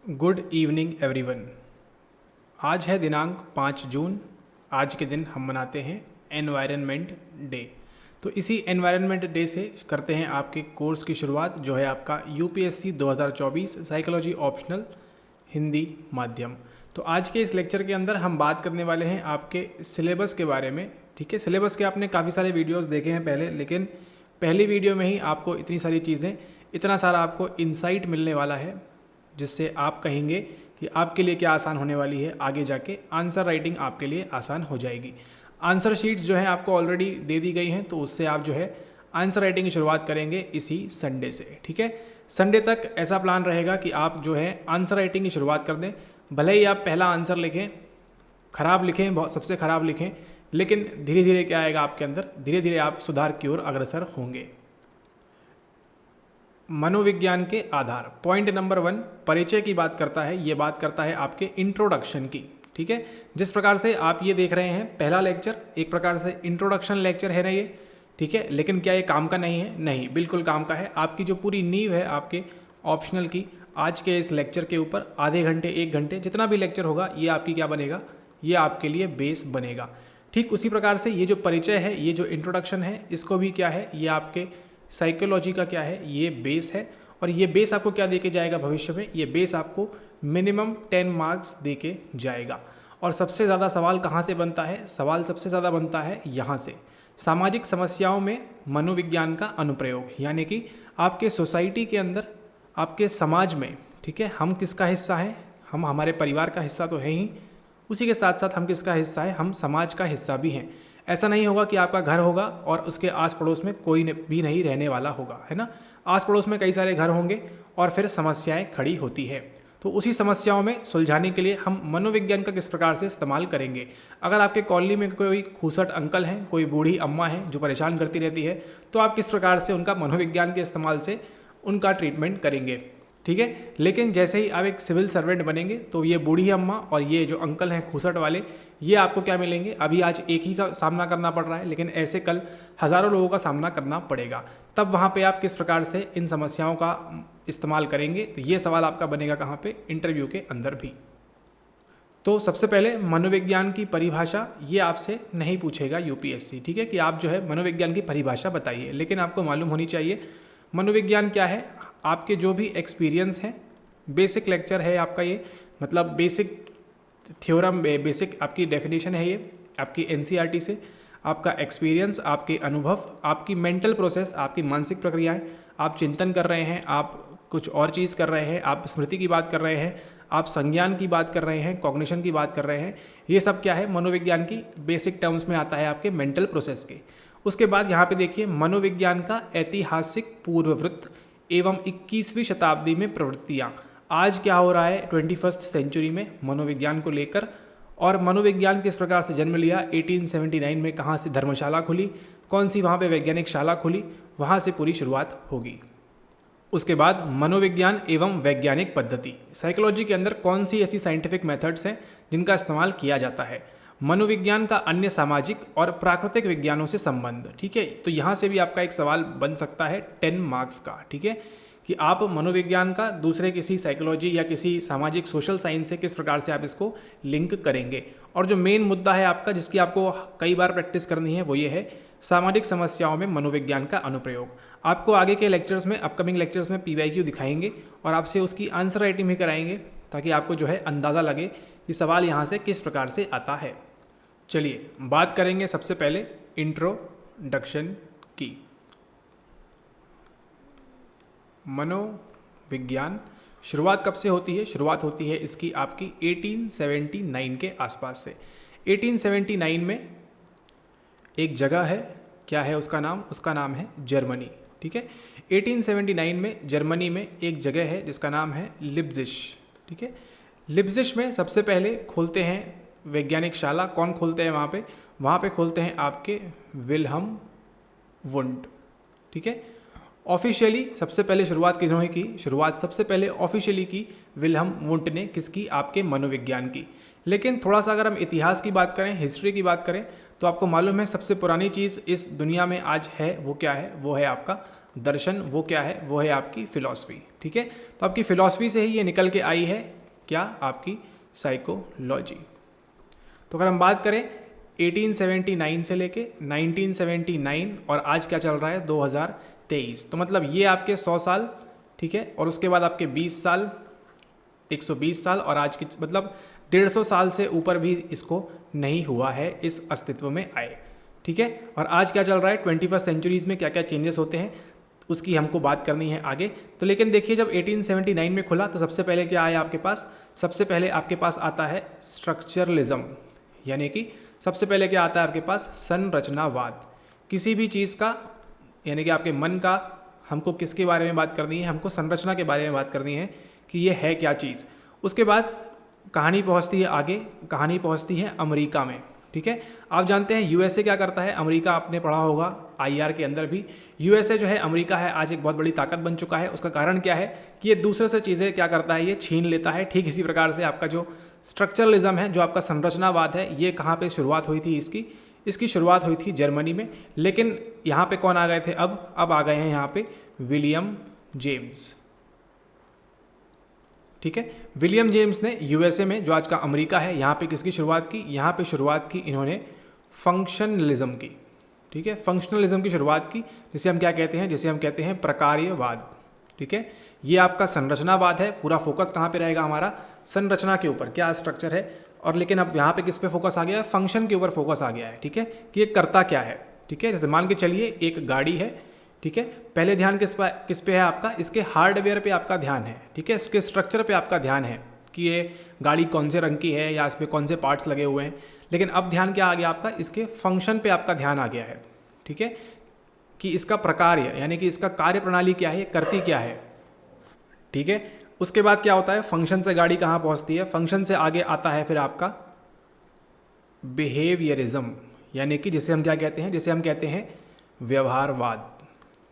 Good evening everyone. आज है दिनांक 5 जून। आज के दिन हम मनाते हैं एनवायरनमेंट डे। तो इसी एनवायरनमेंट डे से करते हैं आपके कोर्स की शुरुआत, जो है आपका यूपीएससी 2024 साइकोलॉजी ऑप्शनल हिंदी माध्यम। तो आज के इस लेक्चर के अंदर हम बात करने वाले हैं आपके सिलेबस के बारे में। ठीक है, सिलेबस के आपने काफ़ी सारे वीडियोस देखे हैं पहले, लेकिन पहली वीडियो में ही आपको इतनी सारी चीज़ें, इतना सारा आपको इंसाइट मिलने वाला है, जिससे आप कहेंगे कि आपके लिए क्या आसान होने वाली है। आगे जाके आंसर राइटिंग आपके लिए आसान हो जाएगी। आंसर शीट्स जो है आपको ऑलरेडी दे दी गई हैं, तो उससे आप जो है आंसर राइटिंग की शुरुआत करेंगे इसी संडे से। ठीक है, संडे तक ऐसा प्लान रहेगा कि आप जो है आंसर राइटिंग की शुरुआत कर दें। भले ही आप पहला आंसर लिखें, खराब लिखें, बहुत सबसे खराब लिखें, लेकिन धीरे धीरे क्या आएगा आपके अंदर, धीरे धीरे आप सुधार की ओर अग्रसर होंगे। मनोविज्ञान के आधार, पॉइंट नंबर 1 परिचय की बात करता है। ये बात करता है आपके इंट्रोडक्शन की। ठीक है, जिस प्रकार से आप ये देख रहे हैं, पहला लेक्चर एक प्रकार से इंट्रोडक्शन लेक्चर है ना ये। ठीक है, लेकिन क्या ये काम का नहीं है? नहीं, बिल्कुल काम का है। आपकी जो पूरी नींव है आपके ऑप्शनल की, आज के इस लेक्चर के ऊपर आधे घंटे 1 घंटे जितना भी लेक्चर होगा, ये आपकी क्या बनेगा, ये आपके लिए बेस बनेगा। ठीक उसी प्रकार से ये जो परिचय है, ये जो इंट्रोडक्शन है, इसको भी क्या है, ये आपके साइकोलॉजी का क्या है, ये बेस है। और ये बेस आपको क्या देके जाएगा भविष्य में, ये बेस आपको मिनिमम 10 मार्क्स देके जाएगा। और सबसे ज़्यादा सवाल कहाँ से बनता है? सवाल सबसे ज़्यादा बनता है यहाँ से, सामाजिक समस्याओं में मनोविज्ञान का अनुप्रयोग। यानी कि आपके सोसाइटी के अंदर, आपके समाज में, ठीक है, हम किसका हिस्सा हैं? हम हमारे परिवार का हिस्सा तो है ही, उसी के साथ साथ हम किसका हिस्सा है? हम समाज का हिस्सा भी हैं। ऐसा नहीं होगा कि आपका घर होगा और उसके आस पड़ोस में कोई भी नहीं रहने वाला होगा, है ना। आस पड़ोस में कई सारे घर होंगे और फिर समस्याएं खड़ी होती है। तो उसी समस्याओं में सुलझाने के लिए हम मनोविज्ञान का किस प्रकार से इस्तेमाल करेंगे। अगर आपके कॉलोनी में कोई खूसट अंकल हैं, कोई बूढ़ी अम्मा है जो परेशान करती रहती है, तो आप किस प्रकार से उनका मनोविज्ञान के इस्तेमाल से उनका ट्रीटमेंट करेंगे। ठीक है, लेकिन जैसे ही आप एक सिविल सर्वेंट बनेंगे, तो ये बूढ़ी अम्मा और ये जो अंकल हैं खूसट वाले, ये आपको क्या मिलेंगे? अभी आज एक ही का सामना करना पड़ रहा है, लेकिन ऐसे कल हज़ारों लोगों का सामना करना पड़ेगा। तब वहाँ पे आप किस प्रकार से इन समस्याओं का इस्तेमाल करेंगे, तो ये सवाल आपका बनेगा कहाँ पे? इंटरव्यू के अंदर भी। तो सबसे पहले मनोविज्ञान की परिभाषा ये आपसे नहीं पूछेगा यूपीएससी। ठीक है, कि आप जो है मनोविज्ञान की परिभाषा बताइए, लेकिन आपको मालूम होनी चाहिए मनोविज्ञान क्या है। आपके जो भी एक्सपीरियंस हैं, बेसिक लेक्चर है आपका ये, मतलब बेसिक थ्योरम, बेसिक आपकी डेफिनेशन है ये आपकी एनसीईआरटी से। आपका एक्सपीरियंस, आपके अनुभव, आपकी मेंटल प्रोसेस, आपकी मानसिक प्रक्रियाएं, आप चिंतन कर रहे हैं, आप कुछ और चीज़ कर रहे हैं, आप स्मृति की बात कर रहे हैं, आप संज्ञान की बात कर रहे हैं, कॉग्निशन की बात कर रहे हैं, ये सब क्या है? मनोविज्ञान की बेसिक टर्म्स में आता है आपके मेंटल प्रोसेस के। उसके बाद यहाँ पे देखिए, मनोविज्ञान का ऐतिहासिक पूर्ववृत्त एवं 21वीं शताब्दी में प्रवृत्तियाँ। आज क्या हो रहा है 21st सेंचुरी में मनोविज्ञान को लेकर, और मनोविज्ञान किस प्रकार से जन्म लिया। 1879 में कहाँ से धर्मशाला खुली, कौन सी वहाँ पे वैज्ञानिक शाला खुली, वहाँ से पूरी शुरुआत होगी। उसके बाद मनोविज्ञान एवं वैज्ञानिक पद्धति, साइकोलॉजी के अंदर कौन सी ऐसी साइंटिफिक मेथड्स हैं जिनका इस्तेमाल किया जाता है। मनोविज्ञान का अन्य सामाजिक और प्राकृतिक विज्ञानों से संबंध। ठीक है, तो यहाँ से भी आपका एक सवाल बन सकता है 10 मार्क्स का। ठीक है, कि आप मनोविज्ञान का दूसरे किसी साइकोलॉजी या किसी सामाजिक सोशल साइंस से किस प्रकार से आप इसको लिंक करेंगे। और जो मेन मुद्दा है आपका, जिसकी आपको कई बार प्रैक्टिस करनी है, वो ये है सामाजिक समस्याओं में मनोविज्ञान का अनुप्रयोग। आपको आगे के लेक्चर्स में, अपकमिंग लेक्चर्स में PYQ दिखाएंगे और आपसे उसकी आंसर राइटिंग भी कराएंगे, ताकि आपको जो है अंदाज़ा लगे कि सवाल यहाँ से किस प्रकार से आता है। चलिए बात करेंगे सबसे पहले इंट्रोडक्शन की। मनोविज्ञान शुरुआत कब से होती है? शुरुआत होती है इसकी आपकी 1879 के आसपास से। 1879 में एक जगह है, क्या है उसका नाम? उसका नाम है जर्मनी। ठीक है, 1879 में जर्मनी में एक जगह है जिसका नाम है लिप्जिश। ठीक है, लिप्जिश में सबसे पहले खोलते हैं वैज्ञानिक शाला। कौन खोलते हैं वहाँ पे? वहाँ पे खोलते हैं आपके विल्हम वुंट। ठीक है, ऑफिशियली सबसे पहले शुरुआत किन्होंने की? शुरुआत सबसे पहले ऑफिशियली की विल्हम वुंट ने। किसकी? आपके मनोविज्ञान की। लेकिन थोड़ा सा अगर हम इतिहास की बात करें, हिस्ट्री की बात करें, तो आपको मालूम है सबसे पुरानी चीज़ इस दुनिया में आज है वो क्या है? वो है आपका दर्शन। वो क्या है? वो है आपकी फिलॉसफी। ठीक है, तो आपकी फिलॉसफी से ही ये निकल के आई है क्या, आपकी साइकोलॉजी। तो अगर हम बात करें 1879 से लेके 1979 और आज क्या चल रहा है 2023, तो मतलब ये आपके 100 साल, ठीक है, और उसके बाद आपके 20 साल, 120 साल, और आज की मतलब 150 साल से ऊपर भी इसको नहीं हुआ है इस अस्तित्व में आए, ठीक है। और आज क्या चल रहा है 21st सेंचुरीज़ में क्या क्या चेंजेस होते हैं उसकी हमको बात करनी है आगे। तो लेकिन देखिए जब 1879 में खुला तो सबसे पहले क्या आया आपके पास, सबसे पहले आपके पास आता है स्ट्रक्चरलिज्म, यानी कि सबसे पहले क्या आता है आपके पास, संरचनावाद। किसी भी चीज़ का, यानी कि आपके मन का, हमको किसके बारे में बात करनी है, हमको संरचना के बारे में बात करनी है कि ये है क्या चीज़। उसके बाद कहानी पहुंचती है आगे, कहानी पहुंचती है अमेरिका में, ठीक है। आप जानते हैं यूएसए क्या करता है, अमेरिका आपने पढ़ा होगा आईआर के अंदर भी, यूएसए जो है अमेरिका है आज एक बहुत बड़ी ताकत बन चुका है। उसका कारण क्या है कि ये दूसरे से चीज़ें क्या करता है, ये छीन लेता है। ठीक इसी प्रकार से आपका जो स्ट्रक्चरलिज्म है, जो आपका संरचनावाद है, ये कहाँ पे शुरुआत हुई थी इसकी शुरुआत हुई थी जर्मनी में। लेकिन यहाँ पे कौन आ गए थे, अब आ गए हैं यहाँ पे विलियम जेम्स, ठीक है। विलियम जेम्स ने यूएसए में, जो आज का अमेरिका है, यहाँ पे किसकी शुरुआत की, यहाँ पे शुरुआत की इन्होंने फंक्शनलिज्म की, ठीक है, फंक्शनलिज्म की शुरुआत की, जिसे हम क्या कहते हैं, जिसे हम कहते हैं प्रकार्यवाद, ठीक है। ये आपका संरचनावाद है, पूरा फोकस कहाँ पे रहेगा हमारा, संरचना के ऊपर, क्या स्ट्रक्चर है। और लेकिन अब यहाँ पे किस पे फोकस आ गया है, फंक्शन के ऊपर फोकस आ गया है, ठीक है, कि ये करता क्या है, ठीक है। जैसे मान के चलिए एक गाड़ी है, ठीक है, पहले ध्यान किस पे है आपका, इसके हार्डवेयर पे आपका ध्यान है, ठीक है, इसके स्ट्रक्चर पे आपका ध्यान है कि ये गाड़ी कौन से रंग की है या इसमें कौन से पार्ट्स लगे हुए हैं। लेकिन अब ध्यान क्या आ गया आपका, इसके फंक्शन पे आपका ध्यान आ गया है, ठीक है, कि इसका प्रकार यानी कि इसका कार्य प्रणाली क्या है, ये करती क्या है, ठीक है। उसके बाद क्या होता है, फंक्शन से गाड़ी कहाँ पहुँचती है, फंक्शन से आगे आता है फिर आपका बिहेवियरिज्म, यानी कि जिसे हम क्या कहते हैं, जिसे हम कहते हैं व्यवहारवाद,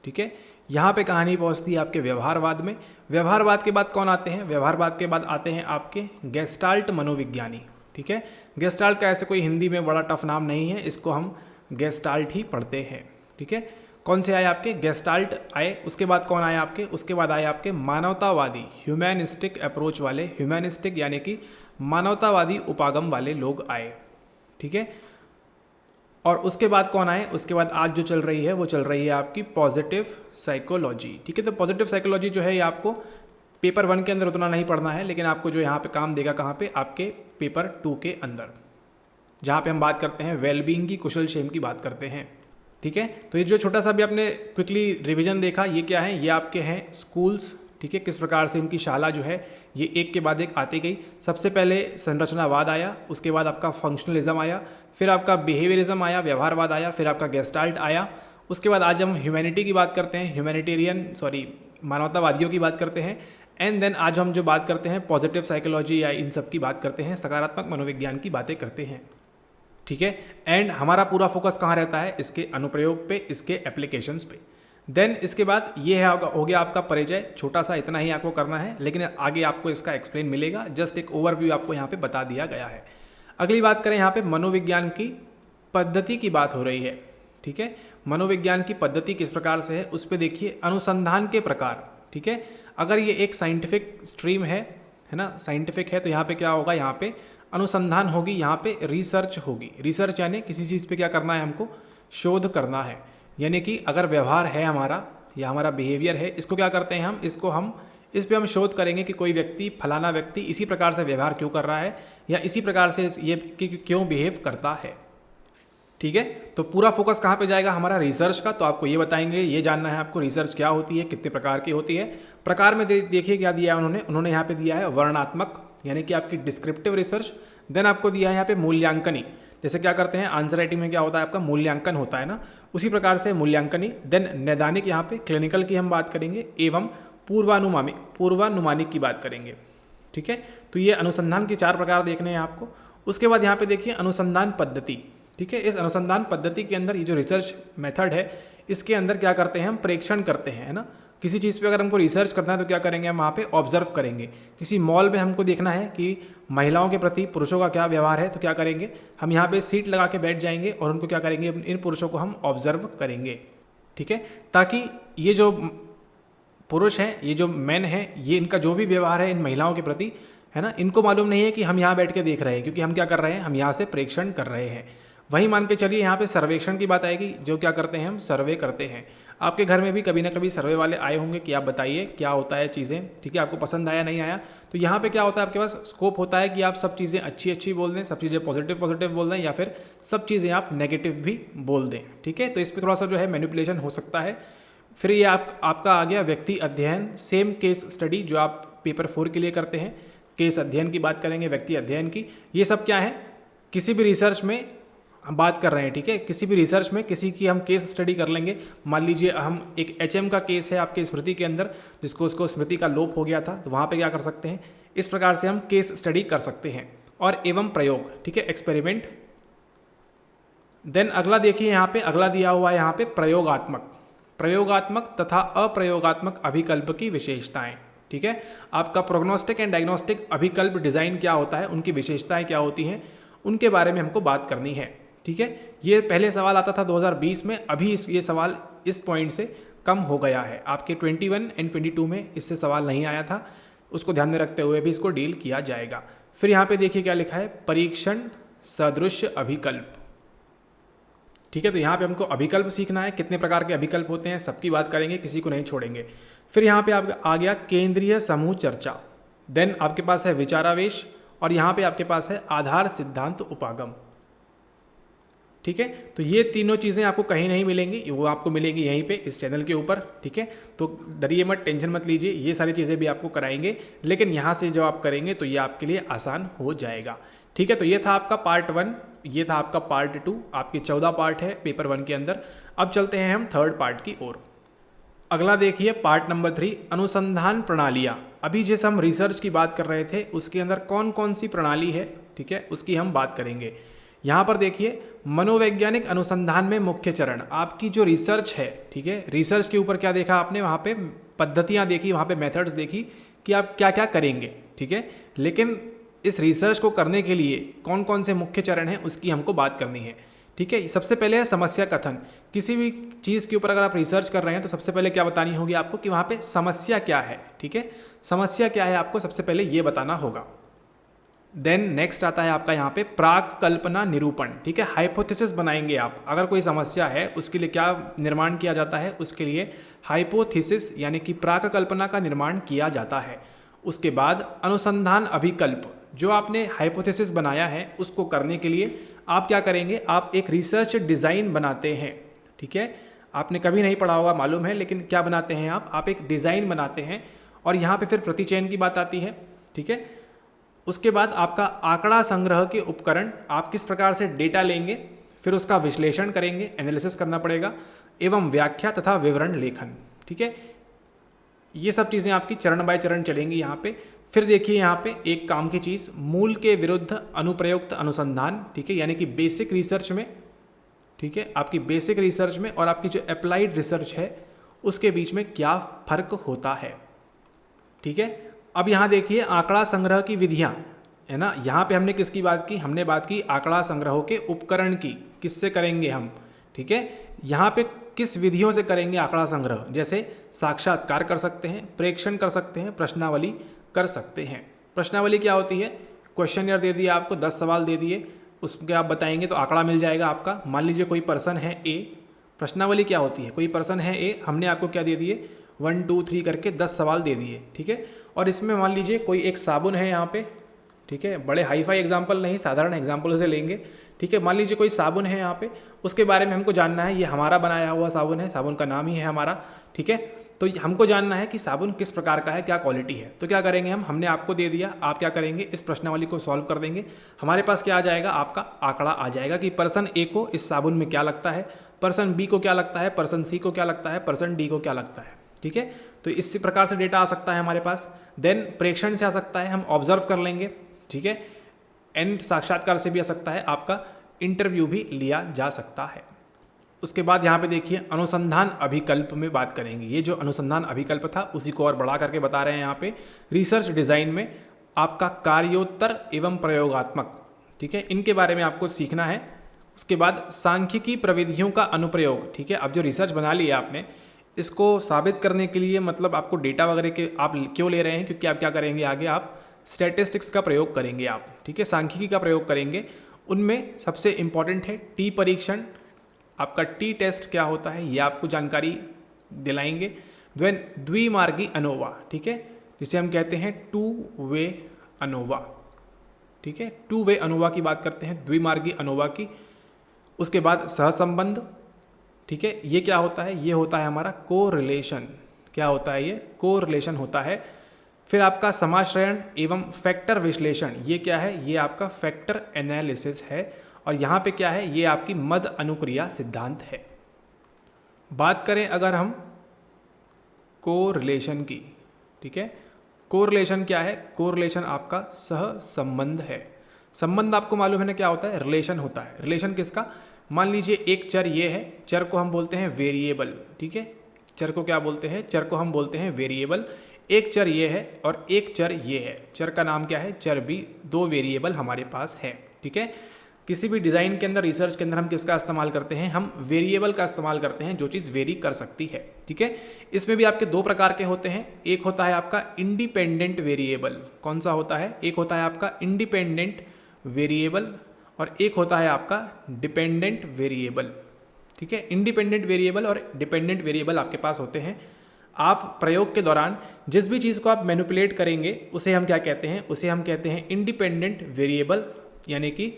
ठीक है। यहाँ पे कहानी पहुँचती है आपके व्यवहारवाद में। व्यवहारवाद के बाद कौन आते हैं, व्यवहारवाद के बाद आते हैं आपके गेस्टाल्ट मनोविज्ञानी, ठीक है। गेस्टाल्ट का ऐसे कोई हिंदी में बड़ा टफ नाम नहीं है, इसको हम गेस्टाल्ट ही पढ़ते हैं, ठीक है। कौन से आए आपके, गेस्टाल्ट आए। उसके बाद कौन आए आपके, उसके बाद आए आपके मानवतावादी, ह्यूमैनिस्टिक अप्रोच वाले, ह्यूमैनिस्टिक यानी कि मानवतावादी उपागम वाले लोग आए, ठीक है। और उसके बाद कौन आए, उसके बाद आज जो चल रही है वो चल रही है आपकी पॉजिटिव साइकोलॉजी, ठीक है। तो पॉजिटिव साइकोलॉजी जो है ये आपको पेपर 1 के अंदर उतना नहीं पढ़ना है, लेकिन आपको जो यहाँ पे काम देगा कहाँ पे, आपके पेपर 2 के अंदर, जहाँ पे हम बात करते हैं वेलबींग की, कुशल क्षेम की बात करते हैं, ठीक है। तो ये जो छोटा सा भी आपने क्विकली रिविजन देखा, ये क्या है, ये आपके हैं स्कूल्स, ठीक है, किस प्रकार से इनकी शाला जो है ये एक के बाद एक आती गई। सबसे पहले संरचनावाद आया, उसके बाद आपका फंक्शनलिज्म आया, फिर आपका बिहेवियरिज्म आया, व्यवहारवाद आया, फिर आपका गेस्टाल्ट आया। उसके बाद आज हम ह्यूमैनिटी की बात करते हैं, मानवतावादियों की बात करते हैं। एंड देन आज हम जो बात करते हैं पॉजिटिव साइकोलॉजी या इन सब की बात करते हैं, सकारात्मक मनोविज्ञान की बातें करते हैं, ठीक है। एंड हमारा पूरा फोकस कहाँ रहता है, इसके अनुप्रयोग पे, इसके एप्लीकेशंस पे। देन इसके बाद ये है हो गया आपका परिचय, छोटा सा इतना ही आपको करना है, लेकिन आगे आपको इसका एक्सप्लेन मिलेगा, जस्ट एक ओवरव्यू आपको यहाँ पे बता दिया गया है। अगली बात करें, यहाँ पे मनोविज्ञान की पद्धति की बात हो रही है, ठीक है। मनोविज्ञान की पद्धति किस प्रकार से है उस पर देखिए, अनुसंधान के प्रकार, ठीक है। अगर ये एक साइंटिफिक स्ट्रीम है ना, साइंटिफिक है, तो यहाँ पे क्या होगा, यहाँ पे अनुसंधान होगी, यहाँ पे रिसर्च होगी। रिसर्च यानी किसी चीज़ पे क्या करना है, हमको शोध करना है। यानी कि अगर व्यवहार है हमारा या हमारा बिहेवियर है, इसको क्या करते हैं हम, इस पे हम शोध करेंगे कि कोई व्यक्ति, फलाना व्यक्ति इसी प्रकार से व्यवहार क्यों कर रहा है या इसी प्रकार से ये क्यों बिहेव करता है, ठीक है। तो पूरा फोकस कहाँ पे जाएगा हमारा, रिसर्च का। तो आपको ये बताएंगे, ये जानना है आपको रिसर्च क्या होती है, कितने प्रकार की होती है। प्रकार में देखिए क्या दिया है उन्होंने यहाँ पे दिया है वर्णनात्मक, यानी कि आपकी डिस्क्रिप्टिव रिसर्च। देन आपको दिया है यहाँ पे मूल्यांकनी, जैसे क्या करते हैं आंसर राइटिंग में क्या होता है आपका मूल्यांकन होता है ना, उसी प्रकार से मूल्यांकनी। देन नैदानिक, यहाँ पे क्लिनिकल की हम बात करेंगे, एवं पूर्वानुमानिक की बात करेंगे, ठीक है। तो ये अनुसंधान के 4 प्रकार देखने हैं आपको। उसके बाद यहाँ पे देखिए अनुसंधान पद्धति, ठीक है। इस अनुसंधान पद्धति के अंदर ये जो रिसर्च मेथड है, इसके अंदर क्या करते हैं हम, प्रेक्षण करते हैं, है ना। किसी चीज़ पे अगर हमको रिसर्च करना है तो क्या करेंगे हम, वहाँ पे ऑब्जर्व करेंगे। किसी मॉल में हमको देखना है कि महिलाओं के प्रति पुरुषों का क्या व्यवहार है, तो क्या करेंगे हम, यहाँ पे सीट लगा के बैठ जाएंगे और उनको क्या करेंगे, इन पुरुषों को हम ऑब्जर्व करेंगे, ठीक है। ताकि ये जो पुरुष हैं, ये जो मेन हैं, ये इनका जो भी व्यवहार है इन महिलाओं के प्रति, है ना, इनको मालूम नहीं है कि हम यहाँ बैठ के देख रहे हैं, क्योंकि हम क्या कर रहे हैं, हम यहाँ से प्रेक्षण कर रहे हैं। वही मान के चलिए यहाँ पे सर्वेक्षण की बात आएगी, जो क्या करते हैं, हम सर्वे करते हैं। आपके घर में भी कभी ना कभी सर्वे वाले आए होंगे कि आप बताइए क्या होता है चीज़ें, ठीक है, आपको पसंद आया नहीं आया। तो यहाँ पे क्या होता है, आपके पास स्कोप होता है कि आप सब चीज़ें अच्छी अच्छी बोल दें, सब चीज़ें पॉजिटिव पॉजिटिव बोल दें, या फिर सब चीज़ें आप नेगेटिव भी बोल दें, ठीक है। तो इस पर थोड़ा सा जो है मैनिपुलेशन हो सकता है। फिर ये आपका आ गया व्यक्ति अध्ययन, सेम केस स्टडी जो आप पेपर 4 के लिए करते हैं। केस अध्ययन की बात करेंगे, व्यक्ति अध्ययन की। ये सब क्या है, किसी भी रिसर्च में हम बात कर रहे हैं, ठीक है, किसी भी रिसर्च में किसी की हम केस स्टडी कर लेंगे। मान लीजिए हम एक HM का केस है आपके स्मृति के अंदर, जिसको उसको स्मृति का लोप हो गया था, तो वहाँ पे क्या कर सकते हैं, इस प्रकार से हम केस स्टडी कर सकते हैं। और एवं प्रयोग, ठीक है, एक्सपेरिमेंट। देन अगला देखिए यहाँ पे, अगला दिया हुआ है यहाँ पे प्रयोगात्मक तथा अप्रयोगात्मक अभिकल्प की विशेषताएं, ठीक है। आपका प्रोग्नोस्टिक एंड डायग्नोस्टिक अभिकल्प डिजाइन क्या होता है, उनकी विशेषताएं क्या होती हैं, उनके बारे में हमको बात करनी है, ठीक है। ये पहले सवाल आता था 2020 में, अभी ये सवाल इस पॉइंट से कम हो गया है। आपके 21 एंड 22 में इससे सवाल नहीं आया था, उसको ध्यान में रखते हुए भी इसको डील किया जाएगा। फिर यहाँ पे देखिए क्या लिखा है, परीक्षण सदृश अभिकल्प, ठीक है। तो यहाँ पे हमको अभिकल्प सीखना है, कितने प्रकार के अभिकल्प होते हैं सबकी बात करेंगे, किसी को नहीं छोड़ेंगे। फिर यहाँ पे आ गया केंद्रीय समूह चर्चा। देन आपके पास है विचारावेश, और यहाँ पे आपके पास है आधार सिद्धांत उपागम, ठीक है। तो ये तीनों चीज़ें आपको कहीं नहीं मिलेंगी, वो आपको मिलेंगी यहीं पे इस चैनल के ऊपर, ठीक है। तो डरिए मत, टेंशन मत लीजिए, ये सारी चीज़ें भी आपको कराएंगे, लेकिन यहाँ से जब आप करेंगे तो ये आपके लिए आसान हो जाएगा, ठीक है। तो ये था आपका पार्ट 1, ये था आपका पार्ट 2, आपके 14 पार्ट है पेपर 1 के अंदर। अब चलते हैं हम थर्ड पार्ट की ओर। अगला देखिए पार्ट नंबर 3, अनुसंधान प्रणालियाँ। अभी जैसे हम रिसर्च की बात कर रहे थे, उसके अंदर कौन कौन सी प्रणाली है, ठीक है, उसकी हम बात करेंगे। यहाँ पर देखिए मनोवैज्ञानिक अनुसंधान में मुख्य चरण, आपकी जो रिसर्च है, ठीक है, रिसर्च के ऊपर क्या देखा आपने, वहाँ पे पद्धतियाँ देखी, वहाँ पे मेथड्स देखी कि आप क्या क्या करेंगे, ठीक है। लेकिन इस रिसर्च को करने के लिए कौन कौन से मुख्य चरण हैं, उसकी हमको बात करनी है, ठीक है। सबसे पहले है समस्या कथन। किसी भी चीज़ के ऊपर अगर आप रिसर्च कर रहे हैं तो सबसे पहले क्या बतानी होगी आपको कि वहाँ पे समस्या क्या है, ठीक है, समस्या क्या है आपको सबसे पहले ये बताना होगा। देन नेक्स्ट आता है आपका यहाँ पे प्राक कल्पना निरूपण, ठीक है, हाइपोथेसिस बनाएंगे आप। अगर कोई समस्या है उसके लिए क्या निर्माण किया जाता है, उसके लिए हाइपोथेसिस यानी कि प्राक कल्पना का निर्माण किया जाता है। उसके बाद अनुसंधान अभिकल्प, जो आपने हाइपोथेसिस बनाया है उसको करने के लिए आप क्या करेंगे, आप एक रिसर्च डिज़ाइन बनाते हैं, ठीक है। आपने कभी नहीं पढ़ा होगा मालूम है, लेकिन क्या बनाते हैं आप एक डिज़ाइन बनाते हैं। और यहाँ पे फिर प्रतिचयन की बात आती है, ठीक है। उसके बाद आपका आंकड़ा संग्रह के उपकरण, आप किस प्रकार से डेटा लेंगे, फिर उसका विश्लेषण करेंगे, एनालिसिस करना पड़ेगा, एवं व्याख्या तथा विवरण लेखन, ठीक है। ये सब चीज़ें आपकी चरण बाय चरण चलेंगी यहाँ पे। फिर देखिए यहाँ पे एक काम की चीज़, मूल के विरुद्ध अनुप्रयुक्त अनुसंधान, ठीक है, यानी कि बेसिक रिसर्च में, ठीक है, आपकी बेसिक रिसर्च में और आपकी जो अप्लाइड रिसर्च है उसके बीच में क्या फर्क होता है, ठीक है। अब यहाँ देखिए आंकड़ा संग्रह की विधियाँ, है ना, यहाँ पे हमने किसकी बात की, हमने बात की आंकड़ा संग्रह के उपकरण की, किससे करेंगे हम, ठीक है। यहाँ पे किस विधियों से करेंगे आंकड़ा संग्रह, जैसे साक्षात्कार कर सकते हैं, प्रेक्षण कर सकते हैं, प्रश्नावली कर सकते हैं। प्रश्नावली क्या होती है, क्वेश्चनर दे दिया आपको, 10 सवाल दे दिए, उसके आप बताएंगे तो आंकड़ा मिल जाएगा आपका। मान लीजिए कोई पर्सन है ए, प्रश्नावली क्या होती है, कोई पर्सन है ए, हमने आपको क्या दे दिए 1 2 3 करके 10 सवाल दे दिए, ठीक है। और इसमें मान लीजिए कोई एक साबुन है यहाँ पे, ठीक है, बड़े हाई फाई एग्जाम्पल नहीं, साधारण एग्जाम्पल से लेंगे, ठीक है। मान लीजिए कोई साबुन है यहाँ पे, उसके बारे में हमको जानना है, ये हमारा बनाया हुआ साबुन है, साबुन का नाम ही है हमारा, ठीक है। तो हमको जानना है कि साबुन किस प्रकार का है, क्या क्वालिटी है। तो क्या करेंगे हमने आपको दे दिया, आप क्या करेंगे, इस प्रश्नावली को सॉल्व कर देंगे, हमारे पास क्या आ जाएगा, आपका आंकड़ा आ जाएगा कि पर्सन ए को इस साबुन में क्या लगता है, पर्सन बी को क्या लगता है, पर्सन सी को क्या लगता है, पर्सन डी को क्या लगता है, ठीक है। तो इसी प्रकार से डेटा आ सकता है हमारे पास। देन प्रेक्षण से आ सकता है, हम ऑब्जर्व कर लेंगे, ठीक है। एंड साक्षात्कार से भी आ सकता है, आपका इंटरव्यू भी लिया जा सकता है। उसके बाद यहाँ पे देखिए अनुसंधान अभिकल्प में बात करेंगे। ये जो अनुसंधान अभिकल्प था उसी को और बढ़ा करके बता रहे हैं यहाँ पे, रिसर्च डिज़ाइन में आपका कार्योत्तर एवं प्रयोगात्मक, ठीक है, इनके बारे में आपको सीखना है। उसके बाद सांख्यिकी प्रविधियों का अनुप्रयोग, ठीक है। अब जो रिसर्च बना लिया आपने, इसको साबित करने के लिए मतलब आपको डेटा वगैरह के आप क्यों ले रहे हैं, क्योंकि आप क्या करेंगे आगे, आप स्टैटिस्टिक्स का प्रयोग करेंगे आप, ठीक है, सांख्यिकी का प्रयोग करेंगे। उनमें सबसे इम्पॉर्टेंट है टी परीक्षण, आपका टी टेस्ट क्या होता है ये आपको जानकारी दिलाएंगे। द्विमार्गी अनोवा, ठीक है, जिसे हम कहते हैं टू वे अनोवा, ठीक है, टू वे अनोवा की बात करते हैं, द्विमार्गी अनोवा की। उसके बाद सहसंबंध, ठीक है, ये क्या होता है, ये होता है हमारा कोरिलेशन। क्या होता है ये, कोरिलेशन होता है। फिर आपका समाश्रयण एवं फैक्टर विश्लेषण, ये क्या है, ये आपका फैक्टर एनालिसिस है। और यहाँ पे क्या है, ये आपकी मद अनुक्रिया सिद्धांत है। बात करें अगर हम कोरिलेशन की, ठीक है, कोरिलेशन क्या है, कोरिलेशन आपका सहसंबंध है। संबंध आपको मालूम है ना क्या होता है, रिलेशन होता है। रिलेशन किसका, मान लीजिए एक चर ये है, चर को हम बोलते हैं वेरिएबल, ठीक है, चर को क्या बोलते हैं, चर को हम बोलते हैं वेरिएबल। एक चर ये है और एक चर ये है, चर का नाम क्या है, चर भी। दो वेरिएबल हमारे पास है, ठीक है। किसी भी डिज़ाइन के अंदर, रिसर्च के अंदर हम किसका इस्तेमाल करते हैं, हम वेरिएबल का इस्तेमाल करते हैं, जो चीज़ वेरी कर सकती है, ठीक है। इसमें भी आपके दो प्रकार के होते हैं, एक होता है आपका इंडिपेंडेंट वेरिएबल। कौन सा होता है, एक होता है आपका इंडिपेंडेंट वेरिएबल और एक होता है आपका डिपेंडेंट वेरिएबल, ठीक है। इंडिपेंडेंट वेरिएबल और डिपेंडेंट वेरिएबल आपके पास होते हैं। आप प्रयोग के दौरान जिस भी चीज़ को आप मैनिपुलेट करेंगे उसे हम क्या कहते हैं, उसे हम कहते हैं इंडिपेंडेंट वेरिएबल, यानी कि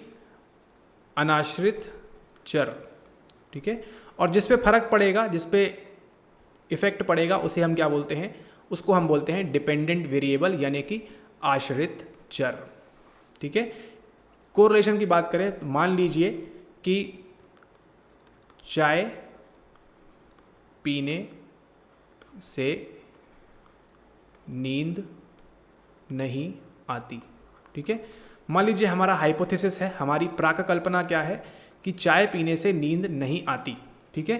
अनाश्रित चर, ठीक है। और जिस पे फर्क पड़ेगा, जिस पे इफेक्ट पड़ेगा, उसे हम क्या बोलते हैं, उसको हम बोलते हैं डिपेंडेंट वेरिएबल, यानी कि आश्रित चर, ठीक है। कोरिलेशन की बात करें तो मान लीजिए कि चाय पीने से नींद नहीं आती, ठीक है। मान लीजिए हमारा हाइपोथेसिस है, हमारी प्राकल्पना क्या है कि चाय पीने से नींद नहीं आती, ठीक है।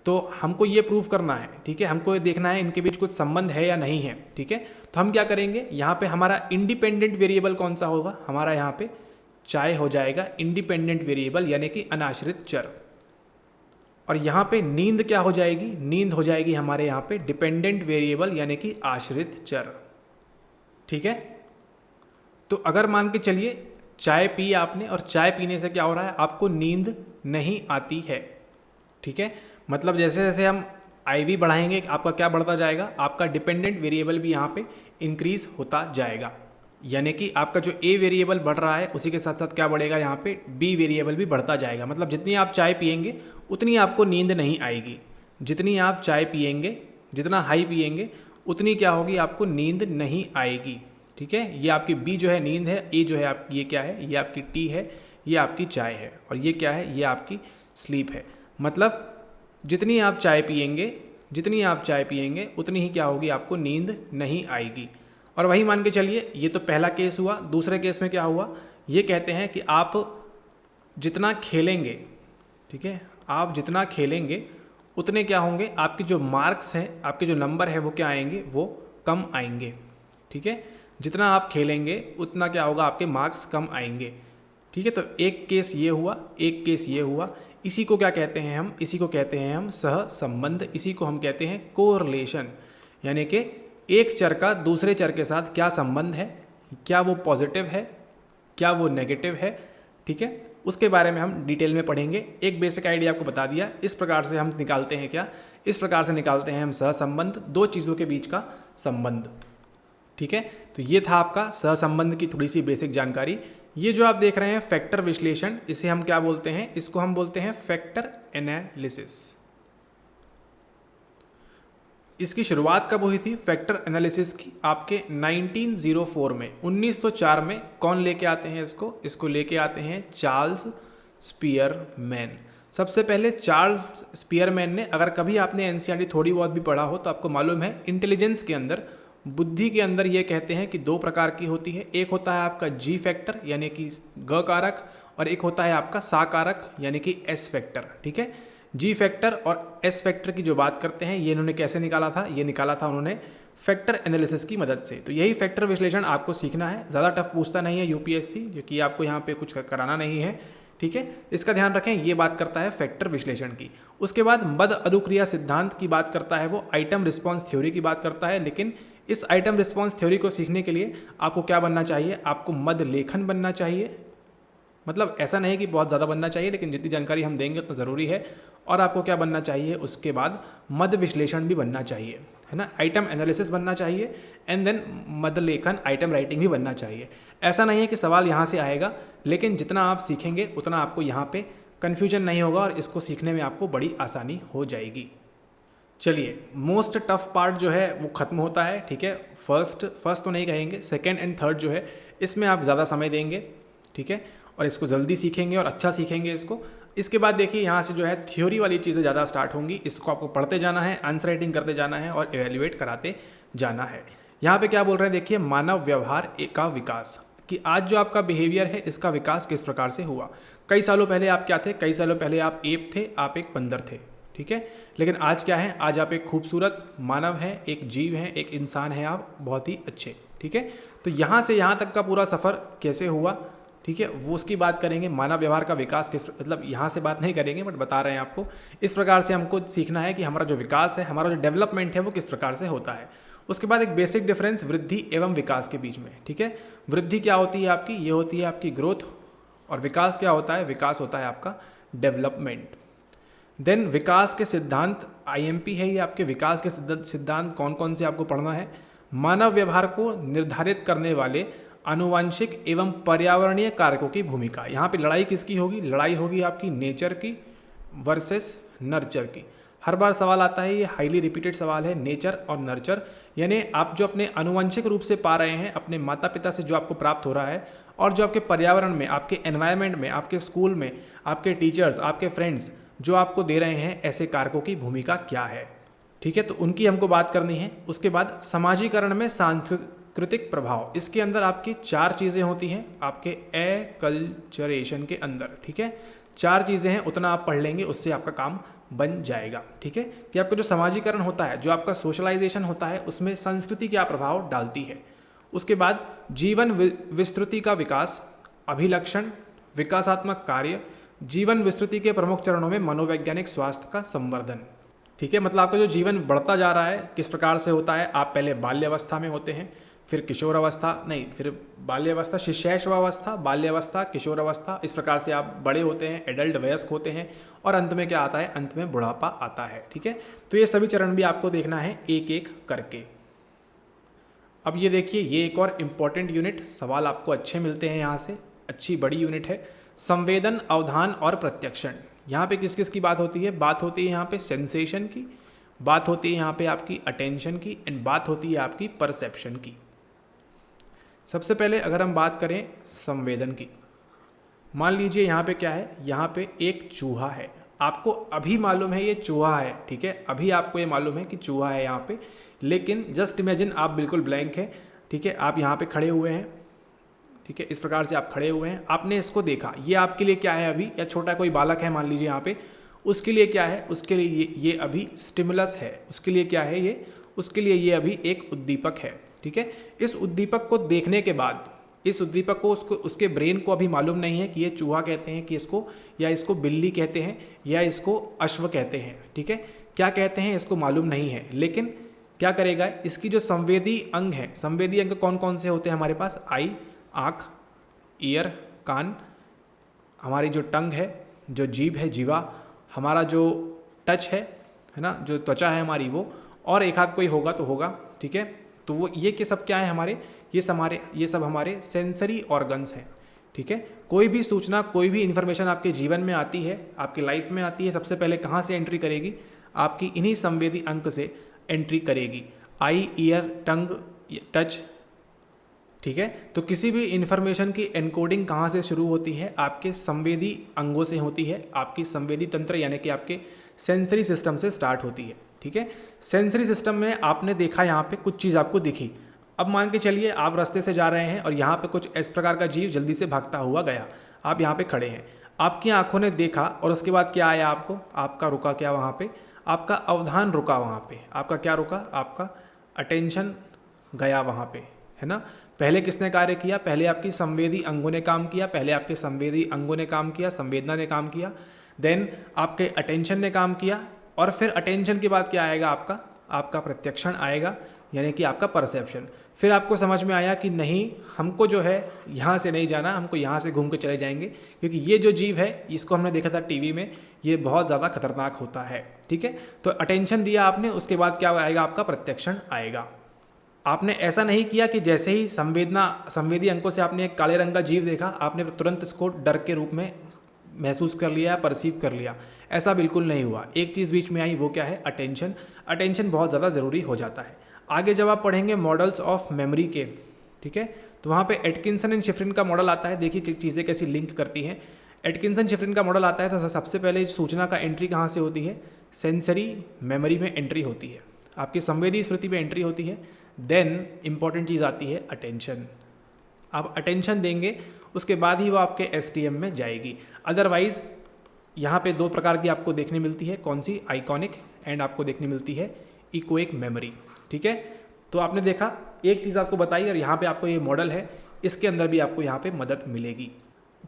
तो हमको ये प्रूव करना है, ठीक है, हमको ये देखना है इनके बीच कुछ संबंध है या नहीं है, ठीक है। तो हम क्या करेंगे, यहाँ पे हमारा इंडिपेंडेंट वेरिएबल कौन सा होगा, हमारा यहाँ पे चाय हो जाएगा इंडिपेंडेंट वेरिएबल, यानी कि अनाश्रित चर। और यहाँ पे नींद क्या हो जाएगी, नींद हो जाएगी हमारे यहाँ पे डिपेंडेंट वेरिएबल, यानी कि आश्रित चर, ठीक है। तो अगर मान के चलिए चाय पी आपने और चाय पीने से क्या हो रहा है, आपको नींद नहीं आती है, ठीक है। मतलब जैसे जैसे हम IV बढ़ाएंगे आपका क्या बढ़ता जाएगा, आपका डिपेंडेंट वेरिएबल भी यहाँ पे इंक्रीज होता जाएगा, यानी कि आपका जो A वेरिएबल बढ़ रहा है उसी के साथ साथ क्या बढ़ेगा, यहाँ पे B वेरिएबल भी बढ़ता जाएगा। मतलब जितनी आप चाय पिएंगे उतनी आपको नींद नहीं आएगी, जितनी आप चाय पिएंगे, जितना हाई पिएंगे उतनी क्या होगी, आपको नींद नहीं आएगी, ठीक है। ये आपकी B जो है नींद है, A जो है आपकी ये क्या है, ये आपकी टी है, ये आपकी चाय है, और ये क्या है, ये आपकी स्लीप है। मतलब जितनी आप चाय पिएंगे, जितनी आप चाय पिएंगे उतनी ही क्या होगी, आपको नींद नहीं आएगी। और वही मान के चलिए, ये तो पहला केस हुआ। दूसरे केस में क्या हुआ, ये कहते हैं कि आप जितना खेलेंगे, ठीक है, आप जितना खेलेंगे उतने क्या होंगे, आपके जो मार्क्स हैं, आपके जो नंबर है वो क्या आएंगे, वो कम आएंगे, ठीक है। जितना आप खेलेंगे उतना क्या होगा, आपके मार्क्स कम आएंगे, ठीक है। तो एक केस ये हुआ, एक केस ये हुआ। इसी को क्या कहते हैं हम, इसी को कहते हैं हम सहसंबंध, इसी को हम कहते हैं कोरिलेशन, यानी कि एक चर का दूसरे चर के साथ क्या संबंध है, क्या वो पॉजिटिव है, क्या वो नेगेटिव है, ठीक है। उसके बारे में हम डिटेल में पढ़ेंगे। एक बेसिक आइडिया आपको बता दिया। इस प्रकार से हम निकालते हैं क्या, इस प्रकार से निकालते हैं हम सहसंबंध, दो चीज़ों के बीच का संबंध, ठीक है। तो ये था आपका सहसंबंध की थोड़ी सी बेसिक जानकारी। ये जो आप देख रहे हैं फैक्टर विश्लेषण, इसे हम क्या बोलते हैं, इसको हम बोलते हैं फैक्टर एनालिसिस। इसकी शुरुआत कब हुई थी फैक्टर एनालिसिस की, आपके 1904 में, 1904 में। कौन लेके आते हैं इसको, इसको लेके आते हैं चार्ल्स स्पीयरमैन। सबसे पहले चार्ल्स स्पीयरमैन ने, अगर कभी आपने एनसीईआरटी थोड़ी बहुत भी पढ़ा हो तो आपको मालूम है, इंटेलिजेंस के अंदर, बुद्धि के अंदर ये कहते हैं कि दो प्रकार की होती है। एक होता है आपका जी फैक्टर यानी कि ग कारक, और एक होता है आपका सा कारक यानी कि एस फैक्टर, ठीक है। जी फैक्टर और एस फैक्टर की जो बात करते हैं, ये इन्होंने कैसे निकाला था, ये निकाला था उन्होंने फैक्टर एनालिसिस की मदद से। तो यही फैक्टर विश्लेषण आपको सीखना है, ज़्यादा टफ पूछता नहीं है यूपीएससी, क्योंकि आपको यहाँ पे कुछ कराना नहीं है, ठीक है। इसका ध्यान रखें, ये बात करता है फैक्टर विश्लेषण की। उसके बाद मद अनुक्रिया सिद्धांत की बात करता है, वो आइटम रिस्पॉन्स थ्योरी की बात करता है, लेकिन इस आइटम रिस्पॉन्स थ्योरी को सीखने के लिए आपको क्या बनना चाहिए, आपको मद लेखन बनना चाहिए। मतलब ऐसा नहीं कि बहुत ज़्यादा बनना चाहिए, लेकिन जितनी जानकारी हम देंगे उतना ज़रूरी है। और आपको क्या बनना चाहिए, उसके बाद मद विश्लेषण भी बनना चाहिए, है ना, आइटम एनालिसिस बनना चाहिए, एंड देन मद लेखन आइटम राइटिंग भी बनना चाहिए। ऐसा नहीं है कि सवाल यहाँ से आएगा, लेकिन जितना आप सीखेंगे उतना आपको यहाँ पे कन्फ्यूजन नहीं होगा और इसको सीखने में आपको बड़ी आसानी हो जाएगी। चलिए, मोस्ट टफ पार्ट जो है वो ख़त्म होता है, ठीक है। फर्स्ट तो नहीं कहेंगे, सेकेंड एंड थर्ड जो है इसमें आप ज़्यादा समय देंगे, ठीक है, और इसको जल्दी सीखेंगे और अच्छा सीखेंगे इसको। इसके बाद देखिए यहाँ से जो है थ्योरी वाली चीज़ें ज़्यादा स्टार्ट होंगी। इसको आपको पढ़ते जाना है, आंसर राइटिंग करते जाना है और एवेल्युएट कराते जाना है। यहाँ पे क्या बोल रहे हैं, देखिए, मानव व्यवहार का विकास, कि आज जो आपका बिहेवियर है इसका विकास किस प्रकार से हुआ। कई सालों पहले आप क्या थे, कई सालों पहले आप एप थे, आप एक बंदर थे, ठीक है, लेकिन आज क्या है, आज आप एक खूबसूरत मानव हैं, एक जीव हैं, एक इंसान हैं, आप बहुत ही अच्छे, ठीक है। तो यहाँ से यहाँ तक का पूरा सफ़र कैसे हुआ, ठीक है, वो उसकी बात करेंगे। मानव व्यवहार का विकास किस, मतलब यहाँ से बात नहीं करेंगे, बट बता रहे हैं आपको। इस प्रकार से हमको सीखना है कि हमारा जो विकास है, हमारा जो डेवलपमेंट है वो किस प्रकार से होता है। उसके बाद एक बेसिक डिफरेंस वृद्धि एवं विकास के बीच में, ठीक है। वृद्धि क्या होती है आपकी, ये होती है आपकी ग्रोथ, और विकास क्या होता है, विकास होता है आपका डेवलपमेंट। देन विकास के सिद्धांत, आईएमपी है ये आपके। विकास के सिद्धांत कौन कौन से आपको पढ़ना है, मानव व्यवहार को निर्धारित करने वाले आनुवंशिक एवं पर्यावरणीय कारकों की भूमिका। यहाँ पे लड़ाई किसकी होगी, लड़ाई होगी आपकी नेचर की वर्सेस नर्चर की। हर बार सवाल आता है, ये हाईली रिपीटेड सवाल है, नेचर और नर्चर, यानी आप जो अपने आनुवंशिक रूप से पा रहे हैं, अपने माता पिता से जो आपको प्राप्त हो रहा है, और जो आपके पर्यावरण में, आपके एनवायरनमेंट में, आपके स्कूल में, आपके टीचर्स, आपके फ्रेंड्स जो आपको दे रहे हैं, ऐसे कारकों की भूमिका क्या है, ठीक है, तो उनकी हमको बात करनी है। उसके बाद समाजीकरण में सांस्कृतिक प्रभाव, इसके अंदर आपकी 4 चीज़ें होती हैं आपके एक्लचरेशन के अंदर, ठीक है, 4 चीज़ें हैं, उतना आप पढ़ लेंगे, उससे आपका काम बन जाएगा, ठीक है, कि आपका जो समाजीकरण होता है, जो आपका सोशलाइजेशन होता है, उसमें संस्कृति क्या प्रभाव डालती है। उसके बाद जीवन विस्तृति का विकास, अभिलक्षण, विकासात्मक कार्य, जीवन विस्तृति के प्रमुख चरणों में मनोवैज्ञानिक स्वास्थ्य का संवर्धन, ठीक है, मतलब आपका जो जीवन बढ़ता जा रहा है किस प्रकार से होता है। आप पहले बाल्यावस्था में होते हैं, फिर किशोरावस्था, नहीं, फिर बाल्यावस्था, शिशैशवावस्था, बाल्यावस्था, किशोरावस्था, इस प्रकार से आप बड़े होते हैं, एडल्ट वयस्क होते हैं, और अंत में क्या आता है, अंत में बुढ़ापा आता है, ठीक है। तो ये सभी चरण भी आपको देखना है एक एक करके। अब ये देखिए, ये एक और इम्पॉर्टेंट यूनिट, सवाल आपको अच्छे मिलते हैं यहाँ से, अच्छी बड़ी यूनिट है, संवेदन, अवधान और प्रत्यक्षण। यहाँ पे किस किस की बात होती है, बात होती है यहाँ पे सेंसेशन की, बात होती है यहाँ पे आपकी अटेंशन की, एंड बात होती है आपकी परसेप्शन की। सबसे पहले अगर हम बात करें संवेदन की, मान लीजिए यहाँ पे क्या है, यहाँ पे एक चूहा है, आपको अभी मालूम है ये चूहा है, ठीक है, अभी आपको ये मालूम है कि चूहा है यहाँ पे, लेकिन जस्ट इमेजिन आप बिल्कुल ब्लैंक है, ठीक है, आप यहाँ पे खड़े हुए हैं, ठीक है, इस प्रकार से आप खड़े हुए हैं, आपने इसको देखा, ये आपके लिए क्या है अभी, या छोटा कोई बालक है मान लीजिए यहाँ पे, उसके लिए क्या है, उसके लिए ये अभी स्टिमुलस है, उसके लिए क्या है ये, उसके लिए ये अभी एक उद्दीपक है, ठीक है। इस उद्दीपक को देखने के बाद, इस उद्दीपक को उसके ब्रेन को अभी मालूम नहीं है कि ये चूहा कहते हैं कि इसको, या इसको बिल्ली कहते हैं, या इसको अश्व कहते हैं, ठीक है, क्या कहते हैं इसको मालूम नहीं है, लेकिन क्या करेगा, इसकी जो संवेदी अंग है, संवेदी अंग कौन कौन से होते हैं हमारे पास, आई, आँख, ईयर, कान, हमारी जो टंग है, जो जीभ है, जीवा, हमारा जो टच है ना, जो त्वचा है हमारी वो, और एक हाथ कोई होगा तो होगा, ठीक है। तो वो ये सब क्या है हमारे, ये सब हमारे सेंसरी ऑर्गन्स हैं, ठीक है। कोई भी सूचना, कोई भी इन्फॉर्मेशन आपके जीवन में आती है, आपके लाइफ में आती है, सबसे पहले कहाँ से एंट्री करेगी, आपकी इन्हीं संवेदी अंग से एंट्री करेगी, आई, ईयर, टंग, टच, ठीक है। तो किसी भी इन्फॉर्मेशन की एनकोडिंग कहाँ से शुरू होती है, आपके संवेदी अंगों से होती है, आपकी संवेदी तंत्र यानी कि आपके सेंसरी सिस्टम से स्टार्ट होती है, ठीक है। सेंसरी सिस्टम में आपने देखा यहाँ पे कुछ चीज़ आपको दिखी, अब मान के चलिए आप रास्ते से जा रहे हैं और यहाँ पे कुछ इस प्रकार का जीव जल्दी से भागता हुआ गया, आप यहाँ पे खड़े हैं, आपकी आंखों ने देखा, और उसके बाद क्या आया आपको, आपका रुका क्या वहाँ पे, आपका अवधान रुका वहाँ पे, आपका क्या रुका, आपका अटेंशन गया वहाँ पे, है ना। पहले किसने कार्य किया, पहले आपकी संवेदी अंगों ने काम किया, पहले आपके संवेदी अंगों ने काम किया, संवेदना ने काम किया, देन आपके अटेंशन ने काम किया, और फिर अटेंशन के बाद क्या आएगा आपका प्रत्यक्षण आएगा, यानी कि आपका परसेप्शन। फिर आपको समझ में आया कि नहीं, हमको जो है यहाँ से नहीं जाना, हमको यहाँ से घूम के चले जाएंगे, क्योंकि ये जो जीव है इसको हमने देखा था टीवी में, ये बहुत ज़्यादा खतरनाक होता है। ठीक है, तो अटेंशन दिया आपने, उसके बाद क्या आएगा, आपका प्रत्यक्षण आएगा। आपने ऐसा नहीं किया कि जैसे ही संवेदी अंकों से आपने एक काले रंग का जीव देखा, आपने तुरंत इसको डर के रूप में महसूस कर लिया, परसीव कर लिया, ऐसा बिल्कुल नहीं हुआ। एक चीज़ बीच में आई, वो क्या है, अटेंशन। अटेंशन बहुत ज़्यादा ज़रूरी हो जाता है। आगे जब आप पढ़ेंगे मॉडल्स ऑफ मेमोरी के, ठीक है, तो वहाँ पे एटकिंसन एंड शिफ्रिन का मॉडल आता है। देखिए चीज़ें कैसी लिंक करती हैं। एटकिंसन शिफ्रिन का मॉडल आता है तो सबसे पहले सूचना का एंट्री कहाँ से होती है, सेंसरी मेमोरी में एंट्री होती है, आपकी संवेदी स्मृति में एंट्री होती है। देन इंपॉर्टेंट चीज़ आती है अटेंशन। आप अटेंशन देंगे, उसके बाद ही वो आपके एसटीएम में जाएगी। अदरवाइज यहाँ पे दो प्रकार की आपको देखने मिलती है, कौन सी, आइकॉनिक एंड आपको देखने मिलती है इकोइक मेमोरी। ठीक है, तो आपने देखा, एक चीज़ आपको बताई, और यहाँ पे आपको ये मॉडल है, इसके अंदर भी आपको यहाँ पे मदद मिलेगी।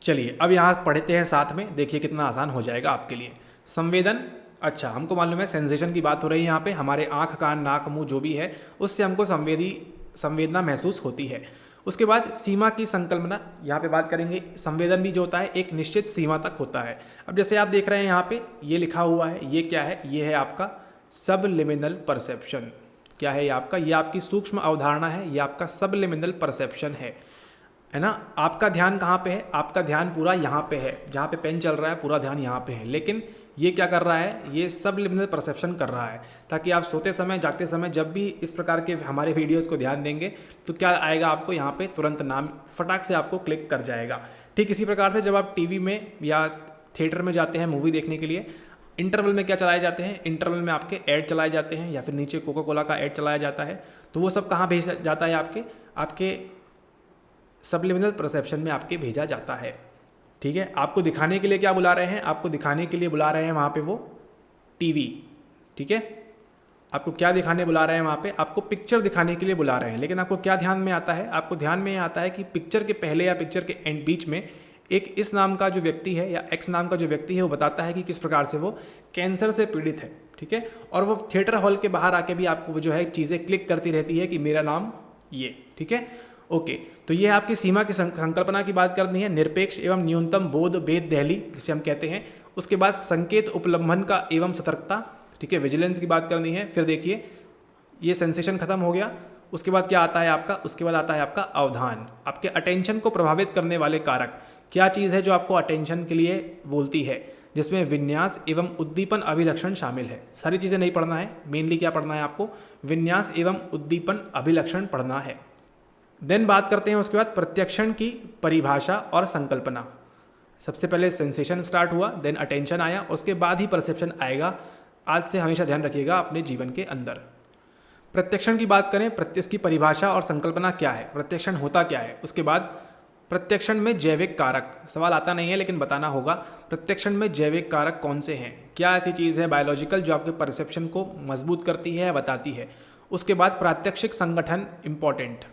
चलिए अब यहाँ पढ़ते हैं साथ में, देखिए कितना आसान हो जाएगा आपके लिए। संवेदन, अच्छा हमको मालूम है सेंसेशन की बात हो रही है यहाँ पे, हमारे आँख, कान, नाक, मुँह जो भी है उससे हमको संवेदना महसूस होती है। उसके बाद सीमा की संकल्पना, यहाँ पे बात करेंगे। संवेदन भी जो होता है एक निश्चित सीमा तक होता है। अब जैसे आप देख रहे हैं यहाँ पे ये लिखा हुआ है, ये क्या है, ये है आपका सबलिमिनल परसेप्शन। क्या है ये आपका, ये आपकी सूक्ष्म अवधारणा है, ये आपका सबलिमिनल परसेप्शन है ना। आपका ध्यान कहाँ पे है, आपका ध्यान पूरा यहाँ पे है, जहाँ पे पेन चल रहा है पूरा ध्यान यहाँ पे है, लेकिन ये क्या कर रहा है, ये सबलिमिनल परसेप्शन कर रहा है, ताकि आप सोते समय, जागते समय जब भी इस प्रकार के हमारे वीडियोस को ध्यान देंगे तो क्या आएगा, आपको यहाँ पे तुरंत नाम फटाक से आपको क्लिक कर जाएगा। ठीक इसी प्रकार से जब आप टीवी में या थिएटर में जाते हैं मूवी देखने के लिए, इंटरवल में क्या चलाए जाते हैं, इंटरवल में आपके ऐड चलाए जाते हैं, या फिर नीचे कोका कोला का ऐड चलाया जाता है, तो वो सब कहाँ भेजा जाता है, आपके सबलिमिनल परसेप्शन में आपके भेजा जाता है। ठीक है, आपको दिखाने के लिए क्या बुला रहे हैं, आपको दिखाने के लिए बुला रहे हैं वहाँ पे वो टीवी। ठीक है, आपको क्या दिखाने बुला रहे हैं वहाँ पे, आपको पिक्चर दिखाने के लिए बुला रहे हैं, लेकिन आपको क्या ध्यान में आता है, आपको ध्यान में आता है कि पिक्चर के पहले या पिक्चर के एंड बीच में एक इस नाम का जो व्यक्ति है या एक्स नाम का जो व्यक्ति है वो बताता है कि किस प्रकार से वो कैंसर से पीड़ित है। ठीक है, और वो थिएटर हॉल के बाहर आके भी आपको वो जो है चीज़ें क्लिक करती रहती है कि मेरा नाम ये। ठीक है, ओके, तो ये आपकी सीमा की संकल्पना की बात करनी है। निरपेक्ष एवं न्यूनतम बोध भेद दहली जिसे हम कहते हैं। उसके बाद संकेत उपलब्धन का एवं सतर्कता, ठीक है, विजिलेंस की बात करनी है। फिर देखिए ये सेंसेशन खत्म हो गया। उसके बाद क्या आता है आपका, उसके बाद आता है आपका अवधान। आपके अटेंशन को प्रभावित करने वाले कारक क्या चीज़ है जो आपको अटेंशन के लिए बोलती है, जिसमें विन्यास एवं उद्दीपन अभिलक्षण शामिल है। सारी चीज़ें नहीं पढ़ना है, मेनली क्या पढ़ना है आपको, विन्यास एवं उद्दीपन अभिलक्षण पढ़ना है। देन बात करते हैं उसके बाद प्रत्यक्षण की परिभाषा और संकल्पना। सबसे पहले सेंसेशन स्टार्ट हुआ, देन अटेंशन आया, उसके बाद ही परसेप्शन आएगा। आज से हमेशा ध्यान रखिएगा अपने जीवन के अंदर। प्रत्यक्षण की बात करें, प्रत्यक्ष की परिभाषा और संकल्पना क्या है, प्रत्यक्षण होता क्या है। उसके बाद प्रत्यक्षण में जैविक कारक, सवाल आता नहीं है लेकिन बताना होगा, प्रत्यक्षण में जैविक कारक कौन से हैं, क्या ऐसी चीज़ है बायोलॉजिकल जो आपके परसेप्शन को मजबूत करती है या बताती है। उसके बाद प्रात्यक्षिक संगठन इंपॉर्टेंट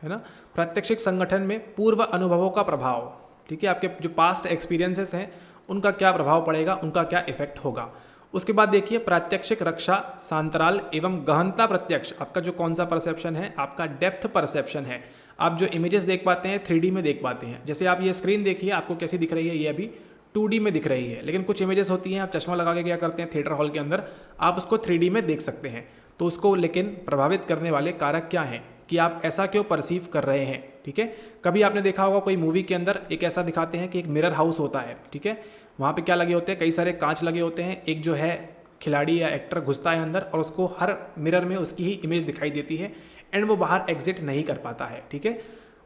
है ना, प्रात्यक्षिक संगठन में पूर्व अनुभवों का प्रभाव, ठीक है, आपके जो पास्ट एक्सपीरियंसेस हैं उनका क्या प्रभाव पड़ेगा, उनका क्या इफेक्ट होगा। उसके बाद देखिए प्रात्यक्षिक रक्षा, सांतराल एवं गहनता प्रत्यक्ष, आपका जो कौन सा परसेप्शन है, आपका डेप्थ परसेप्शन है। आप जो इमेजेस देख पाते हैं 3D में देख पाते हैं। जैसे आप ये स्क्रीन देखिए, आपको कैसी दिख रही है, ये अभी 2D में दिख रही है, लेकिन कुछ इमेजेस होती हैं आप चश्मा लगा के क्या करते हैं थिएटर हॉल के अंदर, आप उसको 3D में देख सकते हैं। तो उसको लेकिन प्रभावित करने वाले कारक क्या हैं कि आप ऐसा क्यों परसीव कर रहे हैं। ठीक है, कभी आपने देखा होगा कोई मूवी के अंदर एक ऐसा दिखाते हैं कि एक मिरर हाउस होता है, ठीक है, वहाँ पे क्या लगे होते हैं, कई सारे कांच लगे होते हैं। एक जो है खिलाड़ी या एक्टर घुसता है अंदर और उसको हर मिरर में उसकी ही इमेज दिखाई देती है एंड वो बाहर एग्जिट नहीं कर पाता है। ठीक है,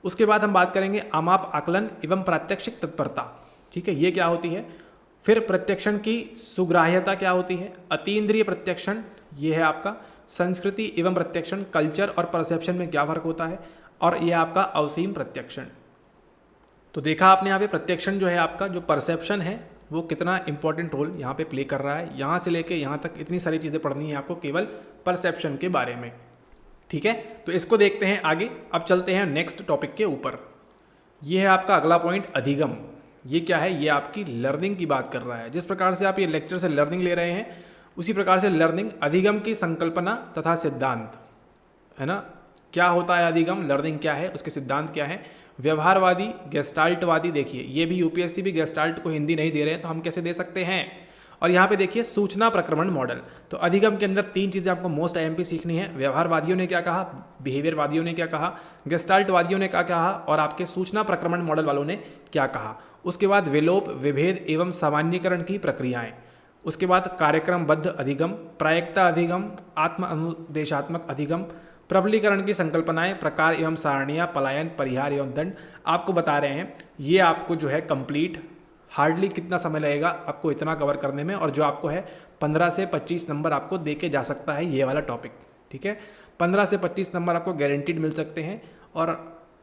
उसके बाद हम बात करेंगे आमाप आकलन एवं प्रात्यक्षिक तत्परता। ठीक है, ये क्या होती है। फिर प्रत्यक्षण की सुग्राह्यता क्या होती है, अतीन्द्रिय प्रत्यक्षण, ये है आपका संस्कृति एवं प्रत्यक्षण, कल्चर और परसेप्शन में क्या फर्क होता है, और यह आपका अवसीम प्रत्यक्षण। तो देखा आपने यहाँ पे प्रत्यक्षण जो है आपका जो परसेप्शन है वो कितना इंपॉर्टेंट रोल यहाँ पे प्ले कर रहा है। यहाँ से लेके यहाँ तक इतनी सारी चीज़ें पढ़नी है आपको केवल परसेप्शन के बारे में। ठीक है, तो इसको देखते हैं आगे। अब चलते हैं नेक्स्ट टॉपिक के ऊपर। ये है आपका अगला पॉइंट, अधिगम। ये क्या है, ये आपकी लर्निंग की बात कर रहा है। जिस प्रकार से आप ये लेक्चर से लर्निंग ले रहे हैं उसी प्रकार से लर्निंग, अधिगम की संकल्पना तथा सिद्धांत। है ना, क्या होता है अधिगम, लर्निंग क्या है, उसके सिद्धांत क्या है, व्यवहारवादी, गेस्टाल्टवादी। देखिए ये भी यूपीएससी भी गेस्टाल्ट को हिंदी नहीं दे रहे हैं तो हम कैसे दे सकते हैं। और यहाँ पे देखिए सूचना प्रक्रमण मॉडल। तो अधिगम के अंदर 3 चीज़ें आपको मोस्ट आईएमपी सीखनी है। व्यवहारवादियों ने क्या कहा, बिहेवियरवादियों ने क्या कहा, गेस्टाल्टवादियों ने क्या कहा, और आपके सूचना प्रक्रमण मॉडल वालों ने क्या कहा। उसके बाद विलोप, विभेद एवं सामान्यीकरण की प्रक्रियाएं। उसके बाद कार्यक्रमबद्ध अधिगम, प्रायिकता अधिगम, आत्म अनुदेशात्मक अधिगम, प्रबलीकरण की संकल्पनाएं, प्रकार एवं सारणियां, पलायन, परिहार एवं दंड आपको बता रहे हैं। ये आपको जो है कंप्लीट हार्डली कितना समय लगेगा आपको इतना कवर करने में, और जो आपको है 15 से 25 नंबर आपको दे के जा सकता है ये वाला टॉपिक। ठीक है, 15 से 25 नंबर आपको गारंटीड मिल सकते हैं। और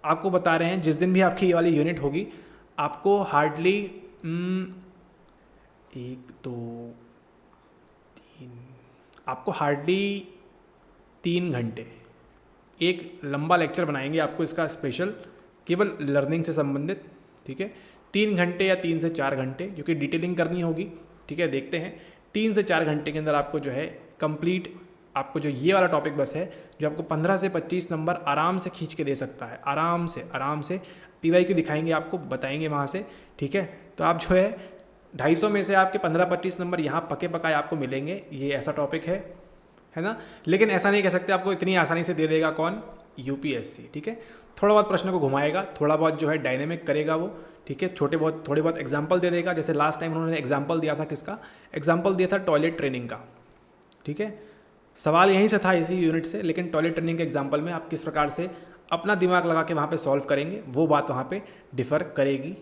आपको बता रहे हैं जिस दिन भी आपकी ये वाली यूनिट होगी आपको हार्डली 1 2 3 आपको हार्डली 3 घंटे एक लंबा लेक्चर बनाएंगे आपको इसका स्पेशल, केवल लर्निंग से संबंधित। ठीक है, 3 घंटे या 3 से 4 घंटे, क्योंकि डिटेलिंग करनी होगी। ठीक है, देखते हैं 3 से 4 घंटे के अंदर आपको जो है कंप्लीट आपको जो ये वाला टॉपिक बस है जो आपको 15 से 25 नंबर आराम से खींच के दे सकता है। आराम से PYQ दिखाएंगे आपको, बताएंगे वहाँ से। ठीक है, तो आप जो है 250 में से आपके 15-25 नंबर यहाँ पके पकाए आपको मिलेंगे। ये ऐसा टॉपिक है ना। लेकिन ऐसा नहीं कह सकते आपको इतनी आसानी से दे देगा कौन, यूपीएससी। ठीक है, थोड़ा बहुत प्रश्न को घुमाएगा, थोड़ा बहुत जो है डायनेमिक करेगा वो। ठीक है, थोड़े बहुत एग्जाम्पल दे देगा। जैसे लास्ट टाइम उन्होंने एग्जाम्पल दिया था, किसका एग्जाम्पल दिया था, टॉयलेट ट्रेनिंग का। ठीक है, सवाल यहीं से था इसी यूनिट से, लेकिन टॉयलेट ट्रेनिंग के एग्जाम्पल में आप किस प्रकार से अपना दिमाग लगा के वहाँ पे सॉल्व करेंगे वो बात वहाँ पे डिफर करेगी।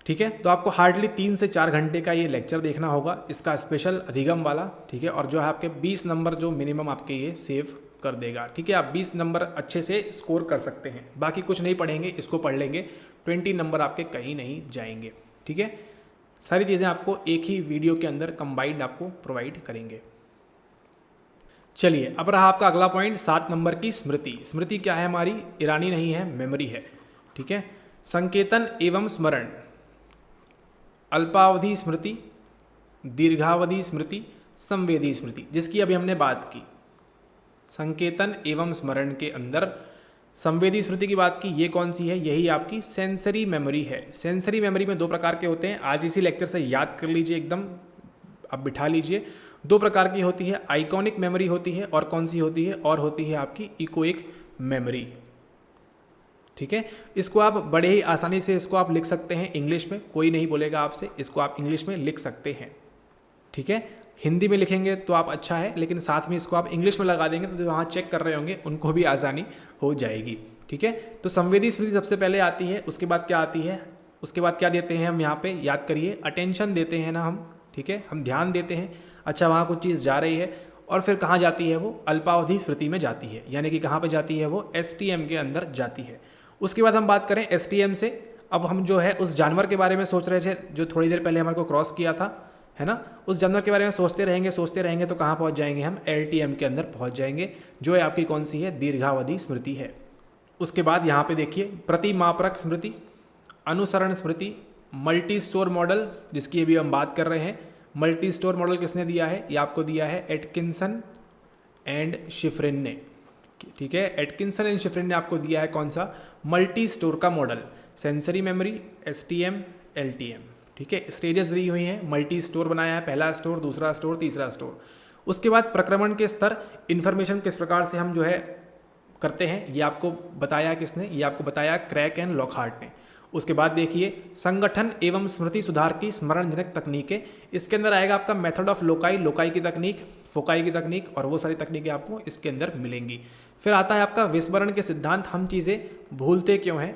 ठीक है, तो आपको हार्डली 3 से 4 घंटे का ये लेक्चर देखना होगा, इसका स्पेशल अधिगम वाला। ठीक है, और जो है आपके 20 नंबर जो मिनिमम आपके ये सेव कर देगा। ठीक है, आप 20 नंबर अच्छे से स्कोर कर सकते हैं। बाकी कुछ नहीं पढ़ेंगे, इसको पढ़ लेंगे, 20 नंबर आपके कहीं नहीं जाएंगे। ठीक है, सारी चीज़ें आपको एक ही वीडियो के अंदर कंबाइंड आपको प्रोवाइड करेंगे। चलिए, अब रहा आपका अगला पॉइंट 7 नंबर की स्मृति। स्मृति क्या है हमारी, ईरानी नहीं है, मेमोरी है। ठीक है, संकेतन एवं स्मरण, अल्पावधि स्मृति, दीर्घावधि स्मृति, संवेदी स्मृति, जिसकी अभी हमने बात की। संकेतन एवं स्मरण के अंदर संवेदी स्मृति की बात की, ये कौन सी है, यही आपकी सेंसरी मेमोरी है। सेंसरी मेमोरी में 2 प्रकार के होते हैं, आज इसी लेक्चर से याद कर लीजिए, एकदम अब बिठा लीजिए। 2 प्रकार की होती है, आइकॉनिक मेमोरी होती है, और कौन सी होती है, और होती है आपकी इकोइक मेमोरी। ठीक है, इसको आप बड़े ही आसानी से इसको आप लिख सकते हैं इंग्लिश में, कोई नहीं बोलेगा आपसे, इसको आप इंग्लिश में लिख सकते हैं। ठीक है, हिंदी में लिखेंगे तो आप अच्छा है, लेकिन साथ में इसको आप इंग्लिश में लगा देंगे तो जो वहाँ चेक कर रहे होंगे उनको भी आसानी हो जाएगी। ठीक है, तो संवेदी स्मृति सबसे पहले आती है, उसके बाद क्या आती है, उसके बाद क्या देते हैं हम यहाँ पे, याद करिए, अटेंशन देते हैं ना हम। ठीक है, हम ध्यान देते हैं, अच्छा वहाँ कुछ चीज़ जा रही है, और फिर कहाँ जाती है वो, अल्पावधि स्मृति में जाती है, यानी कि कहाँ पे जाती है वो, STM के अंदर जाती है। उसके बाद हम बात करें STM से, अब हम जो है उस जानवर के बारे में सोच रहे थे जो थोड़ी देर पहले हमारे को क्रॉस किया था, है ना, उस जानवर के बारे में सोचते रहेंगे तो कहाँ पहुँच जाएंगे हम, LTM के अंदर पहुँच जाएंगे, जो है आपकी कौन सी है, दीर्घावधि स्मृति है। उसके बाद यहाँ पे देखिए प्रतिमाप्रक स्मृति, अनुसरण स्मृति, मल्टी स्टोर मॉडल, जिसकी अभी हम बात कर रहे हैं। मल्टी स्टोर मॉडल किसने दिया है, ये आपको दिया है एटकिंसन एंड शिफ्रिन ने। ठीक है, एटकिंसन एंड शिफ्रिन ने आपको दिया है कौन सा, मल्टी स्टोर का model, sensory memory, STM, LTM। ठीक है, स्टेजेस दी हुई हैं, मल्टी स्टोर बनाया है, पहला स्टोर, दूसरा स्टोर, तीसरा स्टोर। उसके बाद प्रक्रमण के स्तर, इन्फॉर्मेशन किस प्रकार से हम जो है करते हैं, ये आपको बताया किसने, ये आपको बताया क्रैक एंड लॉकहार्ट ने। उसके बाद देखिए संगठन एवं स्मृति सुधार की स्मरणजनक तकनीकें, इसके अंदर आएगा आपका मेथड ऑफ लोकाई, लोकाई की तकनीक, फोकाई की तकनीक, और वो सारी तकनीकें आपको इसके अंदर मिलेंगी। फिर आता है आपका विस्मरण के सिद्धांत, हम चीज़ें भूलते क्यों हैं,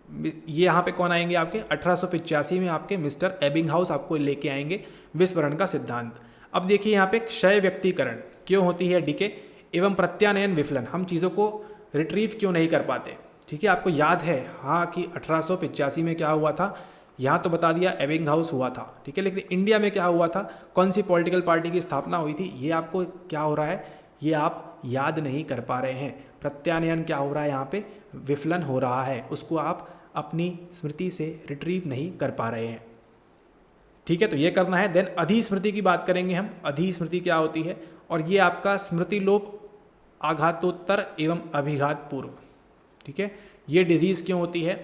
ये यहाँ पे कौन आएंगे आपके, 1885 में आपके मिस्टर एबिंगहाउस आपको लेके आएंगे विस्मरण का सिद्धांत। अब देखिए यहाँ पे क्षय व्यक्तीकरण क्यों होती है, डीके एवं प्रत्यानयन विफलन, हम चीज़ों को रिट्रीव क्यों नहीं कर पाते। ठीक है, आपको याद है हाँ कि 1885 में क्या हुआ था, यहाँ तो बता दिया एबिंगहाउस हुआ था। ठीक है, लेकिन इंडिया में क्या हुआ था, कौन सी पॉलिटिकल पार्टी की स्थापना हुई थी, ये आपको क्या हो रहा है, ये आप याद नहीं कर पा रहे हैं। प्रत्यानयन क्या हो रहा है, यहाँ पे विफलन हो रहा है, उसको आप अपनी स्मृति से रिट्रीव नहीं कर पा रहे हैं। ठीक है, तो ये करना है। देन अधिस्मृति की बात करेंगे हम, अधिस्मृति क्या होती है, और ये आपका स्मृति लोप आघातोत्तर एवं अभिघात पूर्व। ठीक है, ये डिजीज़ क्यों होती है,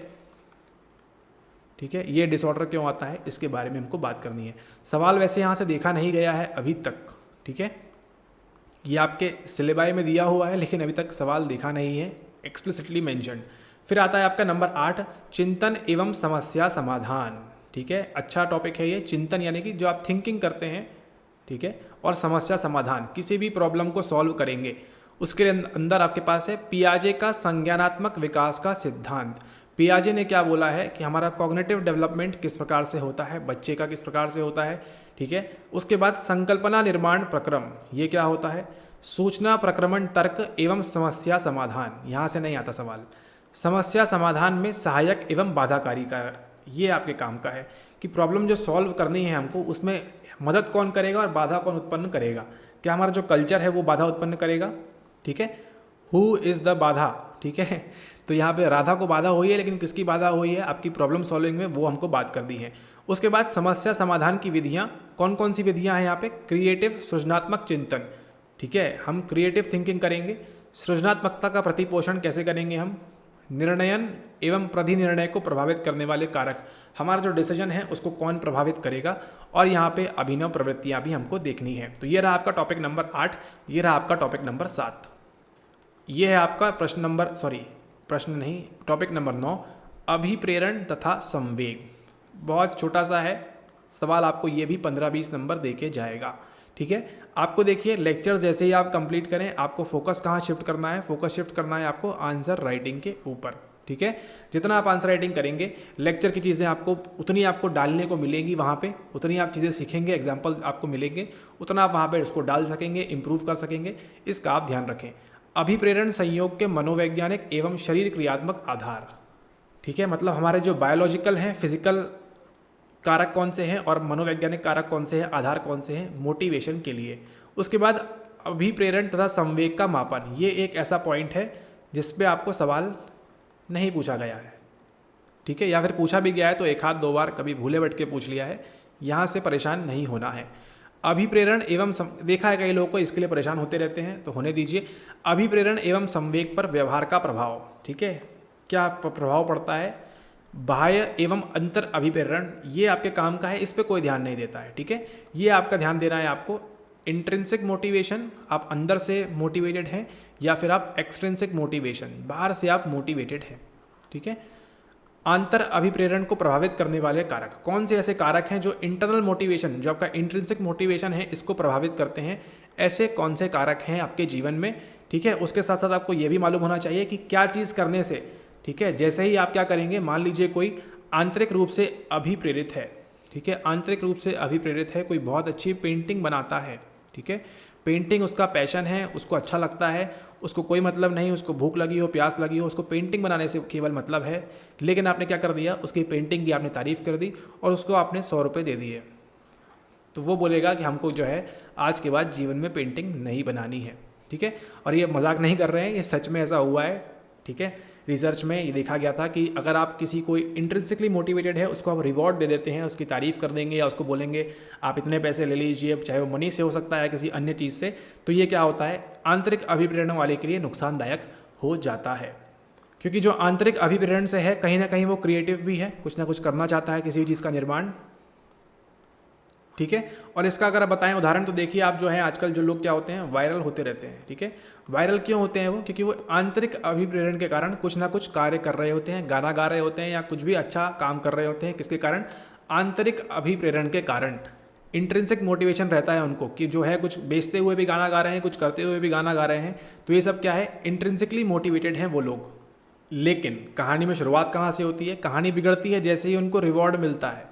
ठीक है, ये डिसऑर्डर क्यों आता है, इसके बारे में हमको बात करनी है। सवाल वैसे यहाँ से देखा नहीं गया है अभी तक, ठीक है, ये आपके सिलेबाई में दिया हुआ है लेकिन अभी तक सवाल देखा नहीं है एक्सप्लिसिटली मेंशन्ड। फिर आता है आपका नंबर 8, चिंतन एवं समस्या समाधान। ठीक है, अच्छा टॉपिक है ये। चिंतन यानी कि जो आप थिंकिंग करते हैं, ठीक है, और समस्या समाधान, किसी भी प्रॉब्लम को सॉल्व करेंगे, उसके अंदर आपके पास है पियाजे का संज्ञानात्मक विकास का सिद्धांत। पियाजे ने क्या बोला है कि हमारा कॉग्निटिव डेवलपमेंट किस प्रकार से होता है, बच्चे का किस प्रकार से होता है। ठीक है, उसके बाद संकल्पना निर्माण प्रक्रम, ये क्या होता है, सूचना प्रक्रमण तर्क एवं समस्या समाधान, यहाँ से नहीं आता सवाल। समस्या समाधान में सहायक एवं बाधाकारी का, ये आपके काम का है कि प्रॉब्लम जो सॉल्व करनी है हमको, उसमें मदद कौन करेगा और बाधा कौन उत्पन्न करेगा। क्या हमारा जो कल्चर है वो बाधा उत्पन्न करेगा। ठीक है, हु इज़ द बाधा। ठीक है, तो यहाँ पे राधा को बाधा हुई है, लेकिन किसकी बाधा हुई है, आपकी प्रॉब्लम सॉल्विंग में, वो हमको बात कर दी है। उसके बाद समस्या समाधान की विधियाँ, कौन कौन सी विधियाँ हैं यहाँ पे, क्रिएटिव सृजनात्मक चिंतन। ठीक है, हम क्रिएटिव थिंकिंग करेंगे। सृजनात्मकता का प्रतिपोषण कैसे करेंगे हम, निर्णयन एवं प्रतिनिर्णय को प्रभावित करने वाले कारक, हमारा जो डिसीजन है उसको कौन प्रभावित करेगा, और यहाँ पे अभिनव प्रवृत्तियाँ भी हमको देखनी है। तो ये रहा आपका टॉपिक नंबर 8, ये रहा आपका टॉपिक नंबर 7, ये है आपका टॉपिक नंबर 9, अभिप्रेरण तथा संवेग। बहुत छोटा सा है सवाल, आपको ये भी 15-20 नंबर दे के जाएगा। ठीक है, आपको देखिए लेक्चर जैसे ही आप कंप्लीट करें, आपको फोकस कहाँ शिफ्ट करना है, फोकस शिफ्ट करना है आपको आंसर राइटिंग के ऊपर। ठीक है, जितना आप आंसर राइटिंग करेंगे, लेक्चर की चीज़ें आपको उतनी आपको डालने को मिलेंगी वहाँ पे, उतनी आप चीज़ें सीखेंगे, एग्जाम्पल आपको मिलेंगे, उतना आप वहाँ पे उसको डाल सकेंगे, इंप्रूव कर सकेंगे। इसका आप ध्यान रखें। अभिप्रेरण संयोग के मनोवैज्ञानिक एवं शरीर क्रियात्मक आधार। ठीक है, मतलब हमारे जो बायोलॉजिकल हैं, फिजिकल कारक कौन से हैं और मनोवैज्ञानिक कारक कौन से हैं, आधार कौन से हैं मोटिवेशन के लिए। उसके बाद अभिप्रेरण तथा संवेग का मापन, ये एक ऐसा पॉइंट है जिस पे आपको सवाल नहीं पूछा गया है। ठीक है, या फिर पूछा भी गया है तो एक हाथ दो बार कभी भूले बैठ के पूछ लिया है, यहाँ से परेशान नहीं होना है। अभिप्रेरण एवं देखा है कई लोगों को इसके लिए परेशान होते रहते हैं, तो होने दीजिए। अभिप्रेरण एवं संवेग पर व्यवहार का प्रभाव। ठीक है, क्या प्रभाव पड़ता है, बाह्य एवं अंतर अभिप्रेरण, ये आपके काम का है, इस पर कोई ध्यान नहीं देता है। ठीक है, ये आपका ध्यान देना है आपको। इंट्रिंसिक मोटिवेशन, आप अंदर से मोटिवेटेड हैं, या फिर आप एक्सट्रिंसिक मोटिवेशन, बाहर से आप मोटिवेटेड हैं। ठीक है, आंतर अभिप्रेरण को प्रभावित करने वाले कारक, कौन से ऐसे कारक हैं जो इंटरनल मोटिवेशन, जो आपका इंट्रिंसिक मोटिवेशन है, इसको प्रभावित करते हैं, ऐसे कौन से कारक हैं आपके जीवन में। ठीक है, उसके साथ साथ आपको ये भी मालूम होना चाहिए कि क्या चीज़ करने से, ठीक है, जैसे ही आप क्या करेंगे, मान लीजिए कोई आंतरिक रूप से अभिप्रेरित है, ठीक है, आंतरिक रूप से अभिप्रेरित है, कोई बहुत अच्छी पेंटिंग बनाता है, ठीक है, पेंटिंग उसका पैशन है, उसको अच्छा लगता है, उसको कोई मतलब नहीं, उसको भूख लगी हो, प्यास लगी हो, उसको पेंटिंग बनाने से केवल मतलब है, लेकिन आपने क्या कर दिया, उसकी पेंटिंग की आपने तारीफ़ कर दी और उसको आपने 100 रुपये दे दिए, तो वो बोलेगा कि हमको जो है आज के बाद जीवन में पेंटिंग नहीं बनानी है। ठीक है, और ये मजाक नहीं कर रहे हैं, ये सच में ऐसा हुआ है। ठीक है, रिसर्च में ये देखा गया था कि अगर आप किसी कोई इंट्रिंसिकली मोटिवेटेड है, उसको आप रिवॉर्ड दे देते हैं, उसकी तारीफ़ कर देंगे या उसको बोलेंगे आप इतने पैसे ले लीजिए, चाहे वो मनी से हो सकता है किसी अन्य चीज़ से, तो ये क्या होता है, आंतरिक अभिप्रेरण वाले के लिए नुकसानदायक हो जाता है। क्योंकि जो आंतरिक अभिप्रेरण से है, कहीं ना कहीं वो क्रिएटिव भी है, कुछ ना कुछ करना चाहता है, किसी भी चीज़ का निर्माण। ठीक है, और इसका अगर आप बताएं उदाहरण, तो देखिए आप जो है आजकल जो लोग क्या होते हैं, वायरल होते रहते हैं। ठीक है, वायरल क्यों होते हैं वो, क्योंकि वो आंतरिक अभिप्रेरण के कारण कुछ ना कुछ कार्य कर रहे होते हैं, गाना गा रहे होते हैं या कुछ भी अच्छा काम कर रहे होते हैं। किसके कारण, आंतरिक अभिप्रेरण के कारण। इंट्रिंसिक मोटिवेशन रहता है उनको कि जो है कुछ बेचते हुए भी गाना गा रहे हैं, कुछ करते हुए भी गाना गा रहे हैं, तो ये सब क्या है, इंट्रिंसिकली मोटिवेटेड हैं वो लोग। लेकिन कहानी में शुरुआत कहाँ से होती है, कहानी बिगड़ती है जैसे ही उनको रिवॉर्ड मिलता है,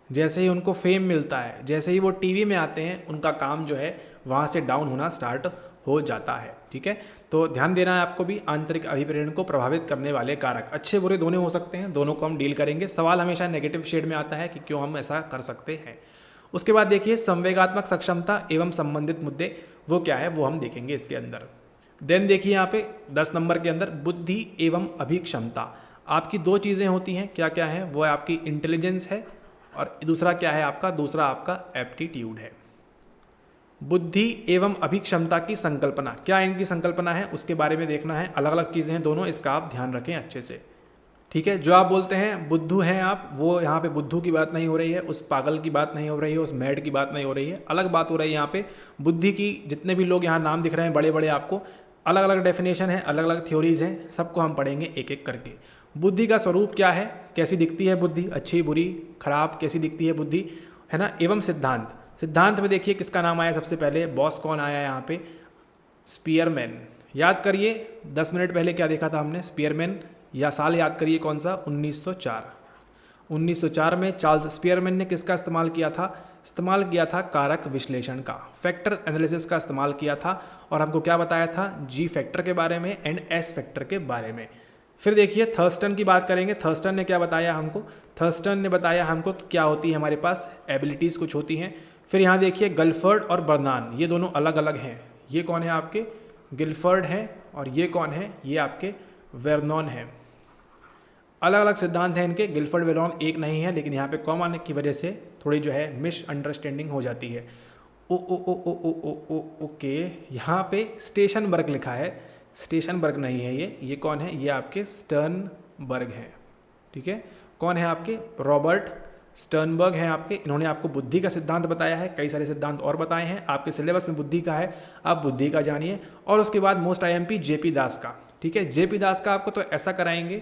जैसे ही उनको फेम मिलता है, जैसे ही वो टीवी में आते हैं, उनका काम जो है वहाँ से डाउन होना स्टार्ट हो जाता है। ठीक है, तो ध्यान देना है आपको भी, आंतरिक अभिप्रेरण को प्रभावित करने वाले कारक अच्छे बुरे दोनों हो सकते हैं, दोनों को हम डील करेंगे। सवाल हमेशा नेगेटिव शेड में आता है कि क्यों हम ऐसा कर सकते हैं। उसके बाद देखिए संवेगात्मक सक्षमता एवं संबंधित मुद्दे, वो क्या है वो हम देखेंगे इसके अंदर। देन देखिए यहाँ पे 10 नंबर के अंदर बुद्धि एवं अभिक्षमता, आपकी दो चीज़ें होती हैं, क्या क्या है, वो आपकी इंटेलिजेंस है और दूसरा क्या है आपका, दूसरा आपका एप्टीट्यूड है। बुद्धि एवं अभिक्षमता की संकल्पना, क्या इनकी संकल्पना है उसके बारे में देखना है। अलग अलग चीज़ें हैं दोनों, इसका आप ध्यान रखें अच्छे से, ठीक है। जो आप बोलते हैं बुद्धू हैं आप, वो यहाँ पे बुद्धू की बात नहीं हो रही है, उस पागल की बात नहीं हो रही है, उस मैड की बात नहीं हो रही है, अलग बात हो रही है यहाँ पे बुद्धि की। जितने भी लोग यहाँ नाम दिख रहे हैं बड़े बड़े, आपको अलग अलग डेफिनेशन है, अलग अलग थ्योरीज हैं, सबको हम पढ़ेंगे एक एक करके। बुद्धि का स्वरूप क्या है, कैसी दिखती है बुद्धि, अच्छी बुरी खराब, कैसी दिखती है बुद्धि, है ना। एवं सिद्धांत, सिद्धांत में देखिए किसका नाम आया सबसे पहले, बॉस कौन आया यहाँ पे, स्पीयरमैन। याद करिए 10 मिनट पहले क्या देखा था हमने, स्पीयरमैन, या साल याद करिए कौन सा, 1904। 1904 में चार्ल्स स्पीयरमैन ने किसका इस्तेमाल किया था, इस्तेमाल किया था कारक विश्लेषण का, फैक्टर एनालिसिस का इस्तेमाल किया था। और हमको क्या बताया था, जी फैक्टर के बारे में एंड एस फैक्टर के बारे में। फिर देखिए थर्स्टन की बात करेंगे, थर्स्टन ने क्या बताया हमको, थर्स्टन ने बताया हमको कि क्या होती है हमारे पास एबिलिटीज़ कुछ होती हैं। फिर यहाँ देखिए गल्फर्ड और बर्नान, ये दोनों अलग अलग हैं। ये कौन है आपके, गिल्फर्ड हैं, और ये कौन है, ये आपके वेरनॉन हैं। अलग अलग सिद्धांत हैं इनके, गिल्फर्ड वेरनॉन एक नहीं है, लेकिन यहाँ पे कॉमन की वजह से थोड़ी जो है मिसअंडरस्टैंडिंग हो जाती है। ओ ओ ओ ओ ओ ओ ओ ओके, यहाँ पे स्टेशनबर्ग लिखा है, स्टेशनबर्ग नहीं है ये कौन है, ये आपके स्टर्नबर्ग हैं, ठीक है। कौन है आपके, रॉबर्ट स्टर्नबर्ग हैं आपके। इन्होंने आपको बुद्धि का सिद्धांत बताया है, कई सारे सिद्धांत और बताए हैं, आपके सिलेबस में बुद्धि का है, आप बुद्धि का जानिए। और उसके बाद मोस्ट आईएमपी जेपी दास का, ठीक है। जेपी दास का आपको तो ऐसा कराएंगे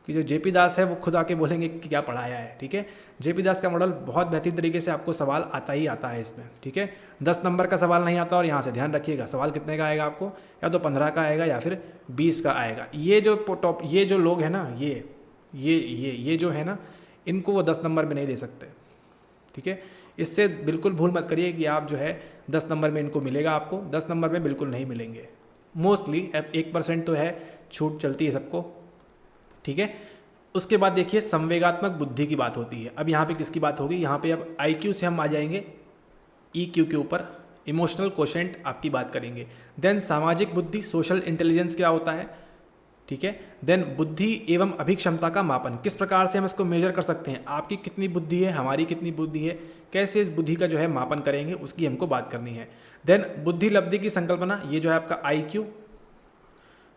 कि जो जेपी दास है वो खुद आके बोलेंगे कि क्या पढ़ाया है, ठीक है। जेपी दास का मॉडल बहुत बेहतरीन तरीके से आपको सवाल आता ही आता है इसमें, ठीक है। 10 नंबर का सवाल नहीं आता, और यहाँ से ध्यान रखिएगा सवाल कितने का आएगा आपको, या तो 15 का आएगा या फिर 20 का आएगा। ये जो लोग हैं ना, ये जो है ना, इनको वो 10 नंबर में नहीं दे सकते, ठीक है। इससे बिल्कुल भूल मत करिए कि आप जो है 10 नंबर में इनको मिलेगा, आपको 10 नंबर में बिल्कुल नहीं मिलेंगे। मोस्टली 1% तो है, छूट चलती है सबको, ठीक है। उसके बाद देखिए संवेगात्मक बुद्धि की बात होती है। अब यहाँ पे किसकी बात होगी, यहाँ पे अब IQ से हम आ जाएंगे EQ के ऊपर, इमोशनल कोशेंट आपकी बात करेंगे। देन सामाजिक बुद्धि, सोशल इंटेलिजेंस क्या होता है, ठीक है। देन बुद्धि एवं अभिक्षमता का मापन, किस प्रकार से हम इसको मेजर कर सकते हैं, आपकी कितनी बुद्धि है, हमारी कितनी बुद्धि है, कैसे इस बुद्धि का जो है मापन करेंगे, उसकी हमको बात करनी है। देन बुद्धि लब्धि की संकल्पना, ये जो है आपका IQ।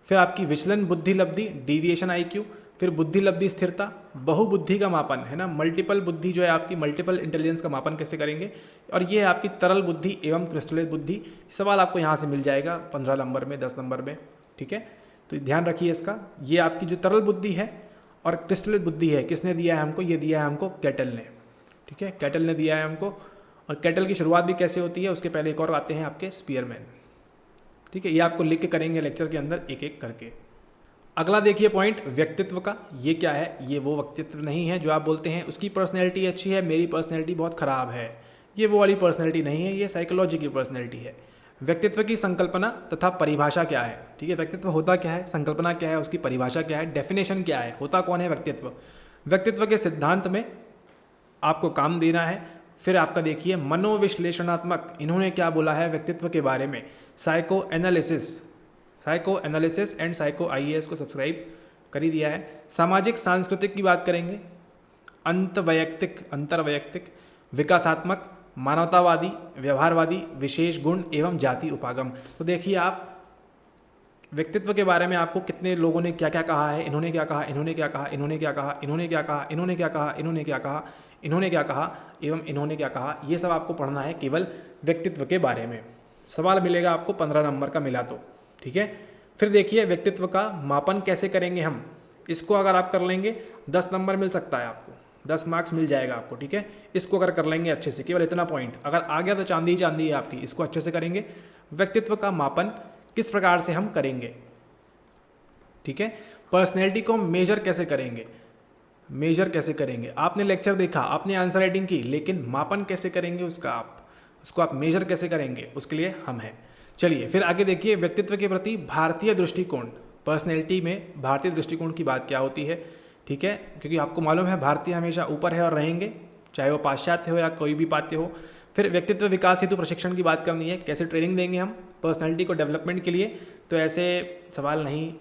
फिर आपकी विचलन बुद्धि लब्धि, डेविएशन IQ। फिर बुद्धि लब्धि स्थिरता, बहुबुद्धि का मापन, है ना, मल्टीपल बुद्धि जो है आपकी, मल्टीपल इंटेलिजेंस का मापन कैसे करेंगे। और ये है आपकी तरल बुद्धि एवं क्रिस्टलाइज बुद्धि। सवाल आपको यहाँ से मिल जाएगा 15 नंबर में, 10 नंबर में, ठीक है। तो ध्यान रखिए इसका। ये आपकी जो तरल बुद्धि है और क्रिस्टलाइज बुद्धि है, किसने दिया है हमको, ये दिया है हमको कैटल ने, ठीक है। कैटल ने दिया है हमको। और कैटल की शुरुआत भी कैसे होती है, उसके पहले एक और आते हैं आपके स्पीयरमैन, ठीक है। ये आपको लिख के करेंगे लेक्चर के अंदर एक एक करके। अगला देखिए पॉइंट व्यक्तित्व का, ये क्या है, ये वो व्यक्तित्व नहीं है जो आप बोलते हैं उसकी पर्सनैलिटी अच्छी है, मेरी पर्सनैलिटी बहुत ख़राब है, ये वो वाली पर्सनैलिटी नहीं है, ये साइकोलॉजी की पर्सनैलिटी है। व्यक्तित्व की संकल्पना तथा परिभाषा क्या है, ठीक है। व्यक्तित्व होता क्या है, संकल्पना क्या है, उसकी परिभाषा क्या है, डेफिनेशन क्या है, होता कौन है व्यक्तित्व। व्यक्तित्व के सिद्धांत में आपको काम देना है। फिर आपका देखिए मनोविश्लेषणात्मक, इन्होंने क्या बोला है व्यक्तित्व के बारे में, psycho analysis and psycho IAS को सब्सक्राइब कर ही दिया है। सामाजिक सांस्कृतिक की बात करेंगे, अंतर्वैयक्तिक, विकासात्मक, मानवतावादी, व्यवहारवादी, विशेष गुण एवं जाति उपागम। तो देखिए आप व्यक्तित्व के बारे में आपको कितने लोगों ने क्या क्या कहा है, इन्होंने क्या कहा, इन्होंने क्या कहा, इन्होंने क्या कहा, इन्होंने क्या कहा, इन्होंने क्या कहा, इन्होंने क्या कहा, इन्होंने क्या कहा एवं इन्होंने क्या कहा, ये सब आपको पढ़ना है केवल व्यक्तित्व के बारे में। सवाल मिलेगा आपको 15 नंबर का मिला तो, ठीक है। फिर देखिए व्यक्तित्व का मापन कैसे करेंगे हम, इसको अगर आप कर लेंगे 10 नंबर मिल सकता है आपको, 10 मार्क्स मिल जाएगा आपको, ठीक है। इसको अगर कर लेंगे अच्छे से, केवल इतना पॉइंट अगर आ गया तो चांदी चांदी है आपकी, इसको अच्छे से करेंगे। व्यक्तित्व का मापन किस प्रकार से हम करेंगे, ठीक है। पर्सनैलिटी को मेजर कैसे करेंगे, आपने लेक्चर देखा, आपने आंसर राइटिंग की, लेकिन मापन कैसे करेंगे उसको आप मेजर कैसे करेंगे, उसके लिए हम हैं। चलिए फिर आगे देखिए व्यक्तित्व के प्रति भारतीय दृष्टिकोण, पर्सनैलिटी में भारतीय दृष्टिकोण की बात क्या होती है, ठीक है। क्योंकि आपको मालूम है भारतीय हमेशा ऊपर है और रहेंगे, चाहे वो पाश्चात्य हो या कोई भी पात्य हो। फिर व्यक्तित्व विकास हेतु प्रशिक्षण की बात करनी है, कैसे ट्रेनिंग देंगे हम पर्सनैलिटी को डेवलपमेंट के लिए। तो ऐसे सवाल नहीं,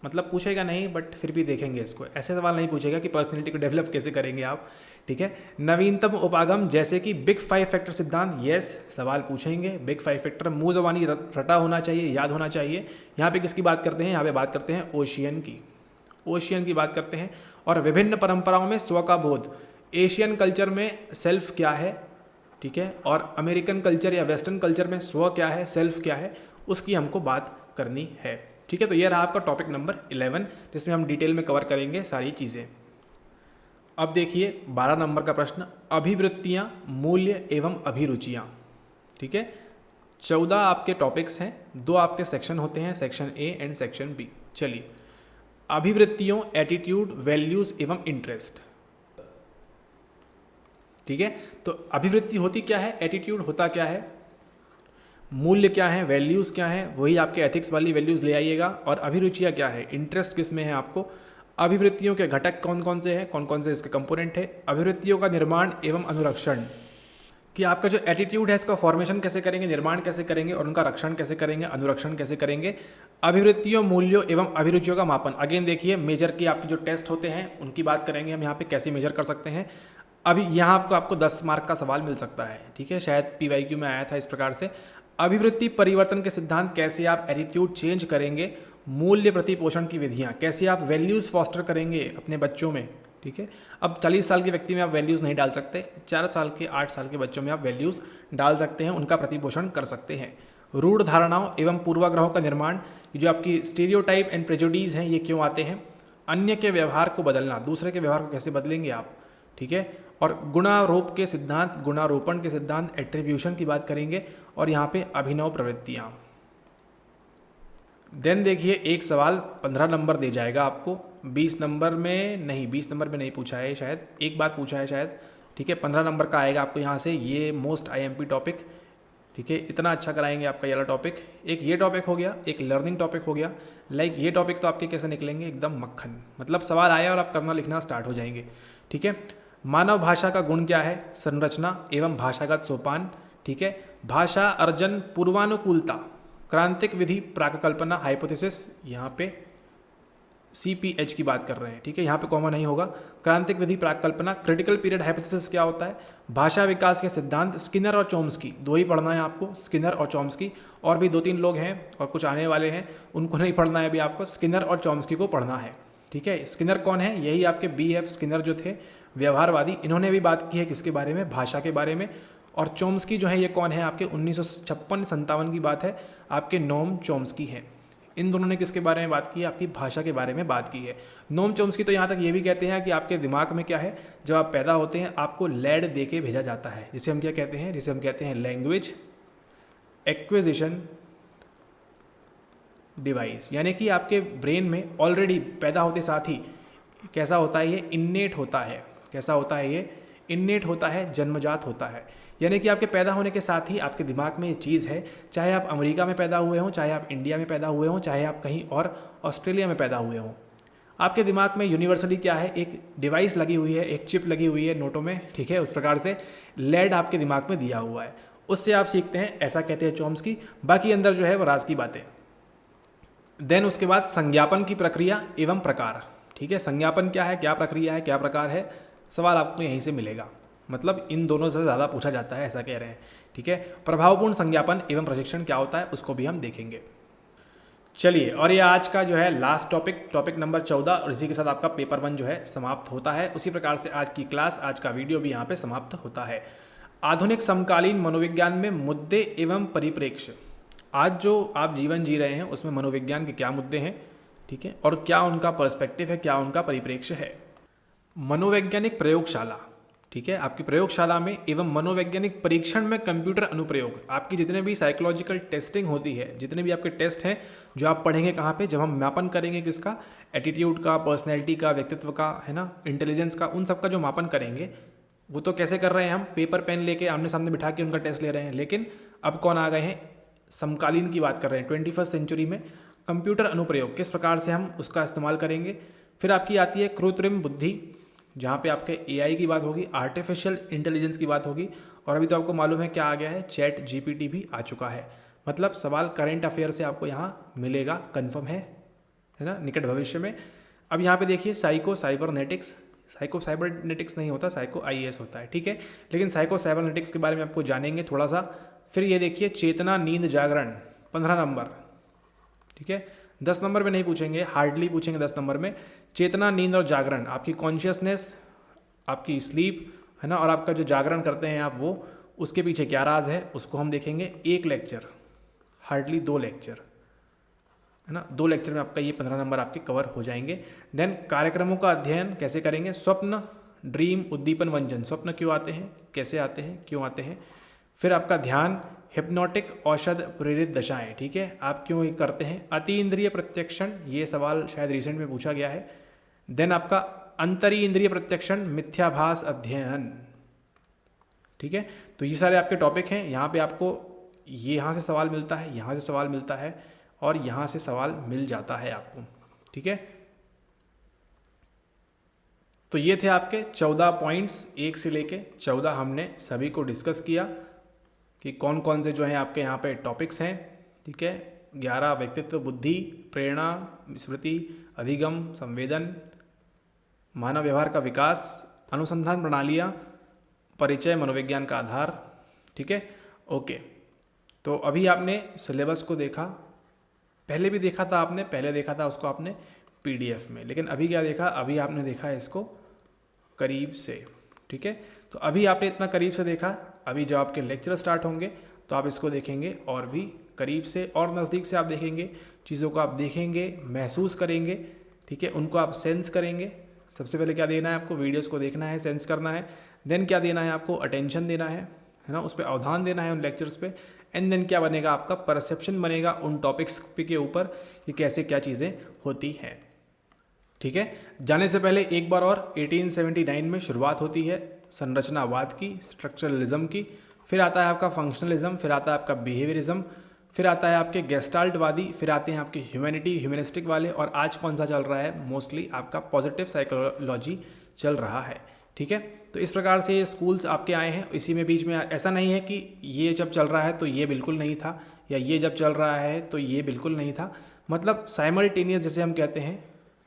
मतलब पूछेगा नहीं, बट फिर भी देखेंगे इसको, ऐसे सवाल नहीं पूछेगा कि पर्सनैलिटी को डेवलप कैसे करेंगे आप, ठीक है। नवीनतम उपागम जैसे कि बिग 5 फैक्टर सिद्धांत, यस सवाल पूछेंगे। बिग 5 फैक्टर मुंह ज़बानी रटा होना चाहिए, याद होना चाहिए। यहाँ पे किसकी बात करते हैं, यहाँ पे बात करते हैं ओशियन की, ओशियन की बात करते हैं। और विभिन्न परंपराओं में स्व का बोध, एशियन कल्चर में सेल्फ क्या है, ठीक है, और अमेरिकन कल्चर या वेस्टर्न कल्चर में स्व क्या है, सेल्फ क्या है, उसकी हमको बात करनी है, ठीक है। तो ये रहा आपका टॉपिक नंबर 11, जिसमें हम डिटेल में कवर करेंगे सारी चीज़ें। अब देखिए 12 नंबर का प्रश्न, अभिवृत्तियाँ, मूल्य एवं अभिरुचियाँ, ठीक है। 14 आपके टॉपिक्स हैं, 2 आपके सेक्शन होते हैं, section A and section B. चलिए, अभिवृत्तियों, एटीट्यूड, वैल्यूज एवं इंटरेस्ट, ठीक है। तो अभिवृत्ति होती क्या है, एटीट्यूड होता क्या है, मूल्य क्या है, वैल्यूज क्या है, वही आपके एथिक्स वाली वैल्यूज ले आइएगा। और अभिरुचियाँ क्या है, इंटरेस्ट किस में है आपको, अभिवृत्तियों के घटक कौन कौन से हैं, कौन कौन से इसके कंपोनेंट है, अभिवृत्तियों का निर्माण एवं अनुरक्षण, कि आपका जो एटीट्यूड है इसका फॉर्मेशन कैसे करेंगे, निर्माण कैसे करेंगे, और उनका रक्षण कैसे करेंगे, अनुरक्षण कैसे करेंगे। अभिवृत्तियों, मूल्यों एवं अभिरुचियों का मापन, अगेन देखिए मेजर की आपके जो टेस्ट होते हैं उनकी बात करेंगे हम यहाँ पे, कैसे मेजर कर सकते हैं। अभी यहाँ आपको 10 मार्क का सवाल मिल सकता है, ठीक है, शायद PYQ में आया था इस प्रकार से। अभिवृत्ति परिवर्तन के सिद्धांत, कैसे आप एटीट्यूड चेंज करेंगे। मूल्य प्रतिपोषण की विधियाँ, कैसे आप वैल्यूज़ फॉस्टर करेंगे अपने बच्चों में, ठीक है। अब 40 साल के व्यक्ति में आप वैल्यूज़ नहीं डाल सकते, 4 साल के 8 साल के बच्चों में आप वैल्यूज़ डाल सकते हैं, उनका प्रतिपोषण कर सकते हैं। रूढ़ धारणाओं एवं पूर्वाग्रहों का निर्माण, जो आपकी स्टीरियोटाइप एंड प्रेजुडीज हैं, ये क्यों आते हैं। अन्य के व्यवहार को बदलना, दूसरे के व्यवहार को कैसे बदलेंगे आप, ठीक है। और गुणारोप के सिद्धांत, गुणारोपण के सिद्धांत, एट्रीब्यूशन की बात करेंगे। और यहाँ पे अभिनव प्रवृत्तियाँ। देन देखिए एक सवाल 15 नंबर दे जाएगा आपको, 20 नंबर में नहीं, 20 नंबर में नहीं पूछा है शायद, एक बार पूछा है शायद, ठीक है। 15 नंबर का आएगा आपको यहाँ से, ये मोस्ट IMP टॉपिक, ठीक है। इतना अच्छा कराएंगे आपका ये वाला टॉपिक। एक ये टॉपिक हो गया, एक लर्निंग टॉपिक हो गया। लाइक ये टॉपिक तो आपके कैसे निकलेंगे, एकदम मक्खन, मतलब सवाल आया और आप करना लिखना स्टार्ट हो जाएंगे, ठीक है। मानव भाषा का गुण क्या है, संरचना एवं भाषागत सोपान, ठीक है। भाषा अर्जन, पूर्वानुकूलता, क्रांतिक विधि, प्राकल्पना, हाइपोथेसिस, यहाँ पे CPH की बात कर रहे हैं, ठीक है, यहाँ पे कॉमन नहीं होगा। क्रांतिक विधि, प्राकल्पना, क्रिटिकल पीरियड हाइपोथेसिस क्या होता है, भाषा विकास के सिद्धांत, स्किनर और चॉम्स्की, 2 ही पढ़ना है आपको, स्किनर और चॉम्स्की। और भी 2-3 लोग हैं और कुछ आने वाले हैं, उनको नहीं पढ़ना है अभी आपको, स्किनर और चॉम्स्की को पढ़ना है, ठीक है। स्किनर कौन है, यही आपके BF स्किनर जो थे, व्यवहारवादी, इन्होंने भी बात की है किसके बारे में, भाषा के बारे में। और चॉम्स्की जो है ये कौन है, आपके 1956-57 की बात है, आपके नोम चॉम्स्की हैं। इन दोनों ने किसके बारे में बात की है, आपकी भाषा के बारे में बात की है। नोम चॉम्स्की तो यहाँ तक ये भी कहते हैं कि आपके दिमाग में क्या है, जब आप पैदा होते हैं आपको लैड दे के भेजा जाता है, जिसे हम क्या कहते हैं, जिसे हम कहते हैं लैंग्वेज एक्विजिशन डिवाइस। यानी कि आपके ब्रेन में ऑलरेडी पैदा होते साथ ही कैसा होता है, ये इन्नेट होता है। कैसा होता है, ये इन्नेट होता है, जन्मजात होता है। यानी कि आपके पैदा होने के साथ ही आपके दिमाग में ये चीज़ है, चाहे आप अमेरिका में पैदा हुए हों, चाहे आप इंडिया में पैदा हुए हों, चाहे आप कहीं और ऑस्ट्रेलिया में पैदा हुए हों, आपके दिमाग में यूनिवर्सली क्या है, एक डिवाइस लगी हुई है, एक चिप लगी हुई है नोटों में, ठीक है। उस प्रकार से लैड आपके दिमाग में दिया हुआ है, उससे आप सीखते हैं, ऐसा कहते हैं चॉम्स्की। बाकी अंदर जो है वो राज की बातें। देन उसके बाद संज्ञापन की प्रक्रिया एवं प्रकार, ठीक है। संज्ञापन क्या है, क्या प्रक्रिया है, क्या प्रकार है, सवाल आपको यहीं से मिलेगा, मतलब इन दोनों से ज़्यादा पूछा जाता है, ऐसा कह रहे हैं, ठीक है। प्रभावपूर्ण संज्ञापन एवं प्रशिक्षण क्या होता है, उसको भी हम देखेंगे। चलिए, और ये आज का जो है लास्ट टॉपिक नंबर 14, और इसी के साथ आपका पेपर 1 जो है समाप्त होता है। उसी प्रकार से आज की क्लास, आज का वीडियो भी यहाँ पे समाप्त होता है। आधुनिक समकालीन मनोविज्ञान में मुद्दे एवं परिप्रेक्ष्य, आज जो आप जीवन जी रहे हैं उसमें मनोविज्ञान के क्या मुद्दे हैं, ठीक है, और क्या उनका पर्सपेक्टिव है, क्या उनका परिप्रेक्ष्य है। मनोवैज्ञानिक प्रयोगशाला, ठीक है, आपकी प्रयोगशाला में एवं मनोवैज्ञानिक परीक्षण में कंप्यूटर अनुप्रयोग, आपकी जितने भी साइकोलॉजिकल टेस्टिंग होती है, जितने भी आपके टेस्ट हैं जो आप पढ़ेंगे कहाँ पे, जब हम मापन करेंगे किसका, एटीट्यूड का, पर्सनैलिटी का, व्यक्तित्व का, है ना, इंटेलिजेंस का, उन सब का जो मापन करेंगे वो तो कैसे कर रहे हैं, हम पेपर पेन लेके आमने सामने बिठा के उनका टेस्ट ले रहे हैं। लेकिन अब कौन आ गए हैं, समकालीन की बात कर रहे हैं, 21st सेंचुरी में कंप्यूटर अनुप्रयोग किस प्रकार से हम उसका इस्तेमाल करेंगे। फिर आपकी आती है कृत्रिम बुद्धि, जहाँ पे आपके AI की बात होगी, आर्टिफिशियल इंटेलिजेंस की बात होगी, और अभी तो आपको मालूम है क्या आ गया है, चैट GPT भी आ चुका है। मतलब सवाल करंट अफेयर से आपको यहाँ मिलेगा, कन्फर्म है ना, निकट भविष्य में। अब यहाँ पे देखिए साइको साइबरनेटिक्स, साइको साइबरनेटिक्स नहीं होता, साइको IAS होता है, ठीक है। लेकिन साइको साइबरनेटिक्स के बारे में आपको जानेंगे थोड़ा सा। फिर ये देखिए चेतना नींद जागरण 15 नंबर, ठीक है। 10 नंबर में नहीं पूछेंगे, हार्डली पूछेंगे 10 नंबर में। चेतना नींद और जागरण, आपकी कॉन्शियसनेस, आपकी स्लीप है ना, और आपका जो जागरण करते हैं आप, वो उसके पीछे क्या राज है उसको हम देखेंगे। एक लेक्चर, हार्डली 2 लेक्चर है ना, 2 लेक्चर में आपका ये 15 नंबर आपके कवर हो जाएंगे। देन कार्यक्रमों का अध्ययन कैसे करेंगे, स्वप्न, ड्रीम, उद्दीपन, वंजन, स्वप्न क्यों आते हैं, कैसे आते हैं, क्यों आते हैं। फिर आपका ध्यान, हिप्नोटिक औषध प्रेरित दशाएं, ठीक है, आप क्यों ये करते हैं। अति इंद्रिय प्रत्यक्षण, ये सवाल शायद रिसेंट में पूछा गया है। देन आपका अंतरी इंद्रिय प्रत्यक्षण, मिथ्याभास अध्ययन, ठीक है। तो ये सारे आपके टॉपिक हैं। यहाँ पे आपको ये यहाँ से सवाल मिलता है, यहाँ से सवाल मिलता है, और यहाँ से सवाल मिल जाता है आपको, ठीक है। तो ये थे आपके 14 पॉइंट्स, 1 से लेके 14 हमने सभी को डिस्कस किया कि कौन कौन से जो हैं आपके यहाँ पे टॉपिक्स हैं, ठीक है। 11 व्यक्तित्व, बुद्धि, प्रेरणा, स्मृति, अधिगम, संवेदन, मानव व्यवहार का विकास, अनुसंधान प्रणालियाँ, परिचय, मनोविज्ञान का आधार, ठीक है। ओके, तो अभी आपने सिलेबस को देखा, पहले भी देखा था आपने, पहले देखा था उसको आपने PDF में, लेकिन अभी क्या देखा, अभी आपने देखा है इसको करीब से, ठीक है। तो अभी आपने इतना करीब से देखा, अभी जब आपके लेक्चर स्टार्ट होंगे तो आप इसको देखेंगे और भी करीब से और नज़दीक से आप देखेंगे, चीज़ों को आप देखेंगे, महसूस करेंगे, ठीक है, उनको आप सेंस करेंगे। सबसे पहले क्या देना है आपको, वीडियोस को देखना है, सेंस करना है। देन क्या देना है आपको, अटेंशन देना है ना, उस पर अवधान देना है उन लेक्चर्स पे। एंड देन क्या बनेगा आपका, परसेप्शन बनेगा उन टॉपिक्स के ऊपर कि कैसे क्या चीज़ें होती हैं, ठीक है। जाने से पहले एक बार और 1879 में शुरुआत होती है संरचनावाद की, स्ट्रक्चरलिज्म की। फिर आता है आपका फंक्शनलिज्म, फिर आता है आपका बिहेवियरिज्म, फिर आता है आपके गेस्टाल्टवादी, फिर आते हैं आपके ह्यूमनिस्टिक वाले, और आज कौन सा चल रहा है, मोस्टली आपका पॉजिटिव साइकोलॉजी चल रहा है, ठीक है। तो इस प्रकार से ये स्कूल्स आपके आए हैं। इसी में बीच में ऐसा नहीं है कि ये जब चल रहा है तो ये बिल्कुल नहीं था, या ये जब चल रहा है तो ये बिल्कुल नहीं था, मतलब साइमल्टेनियस जैसे हम कहते हैं,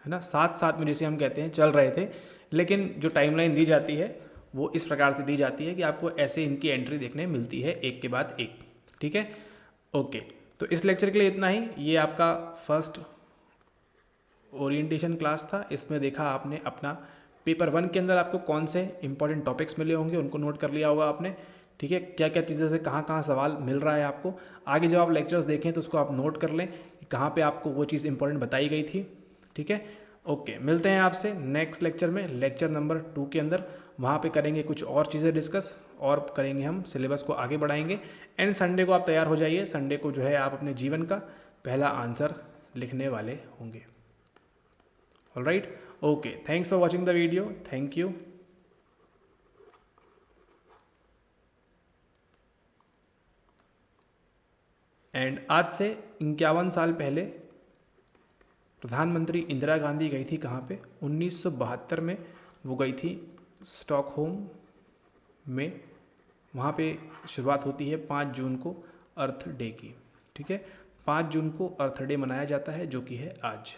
है ना, साथ साथ में जैसे हम कहते हैं चल रहे थे। लेकिन जो टाइमलाइन दी जाती है वो इस प्रकार से दी जाती है कि आपको ऐसे इनकी एंट्री देखने मिलती है एक के बाद एक, ठीक है। ओके, तो इस लेक्चर के लिए इतना ही। ये आपका फर्स्ट ओरिएंटेशन क्लास था। इसमें देखा आपने अपना पेपर 1 के अंदर आपको कौन से इंपॉर्टेंट टॉपिक्स मिले होंगे, उनको नोट कर लिया होगा आपने, ठीक है। क्या क्या चीज़ें से कहाँ कहाँ सवाल मिल रहा है आपको। आगे जब आप लेक्चर्स देखें तो उसको आप नोट कर लें कि कहाँ पे आपको वो चीज़ इंपॉर्टेंट बताई गई थी, ठीक है। ओके, मिलते हैं आपसे नेक्स्ट लेक्चर में, लेक्चर नंबर 2 के अंदर। वहाँ पे करेंगे कुछ और चीज़ें डिस्कस, और करेंगे हम सिलेबस को आगे बढ़ाएंगे। एंड संडे को आप तैयार हो जाइए, संडे को जो है आप अपने जीवन का पहला आंसर लिखने वाले होंगे। Alright, okay, thanks for watching the video, thank you. And आज से 51 साल पहले प्रधानमंत्री इंदिरा गांधी गई थी कहाँ पे, 1972 में वो गई थी स्टॉकहोम में। वहाँ पे शुरुआत होती है 5 जून को अर्थ डे की, ठीक है। 5 जून को अर्थ डे मनाया जाता है, जो कि है आज।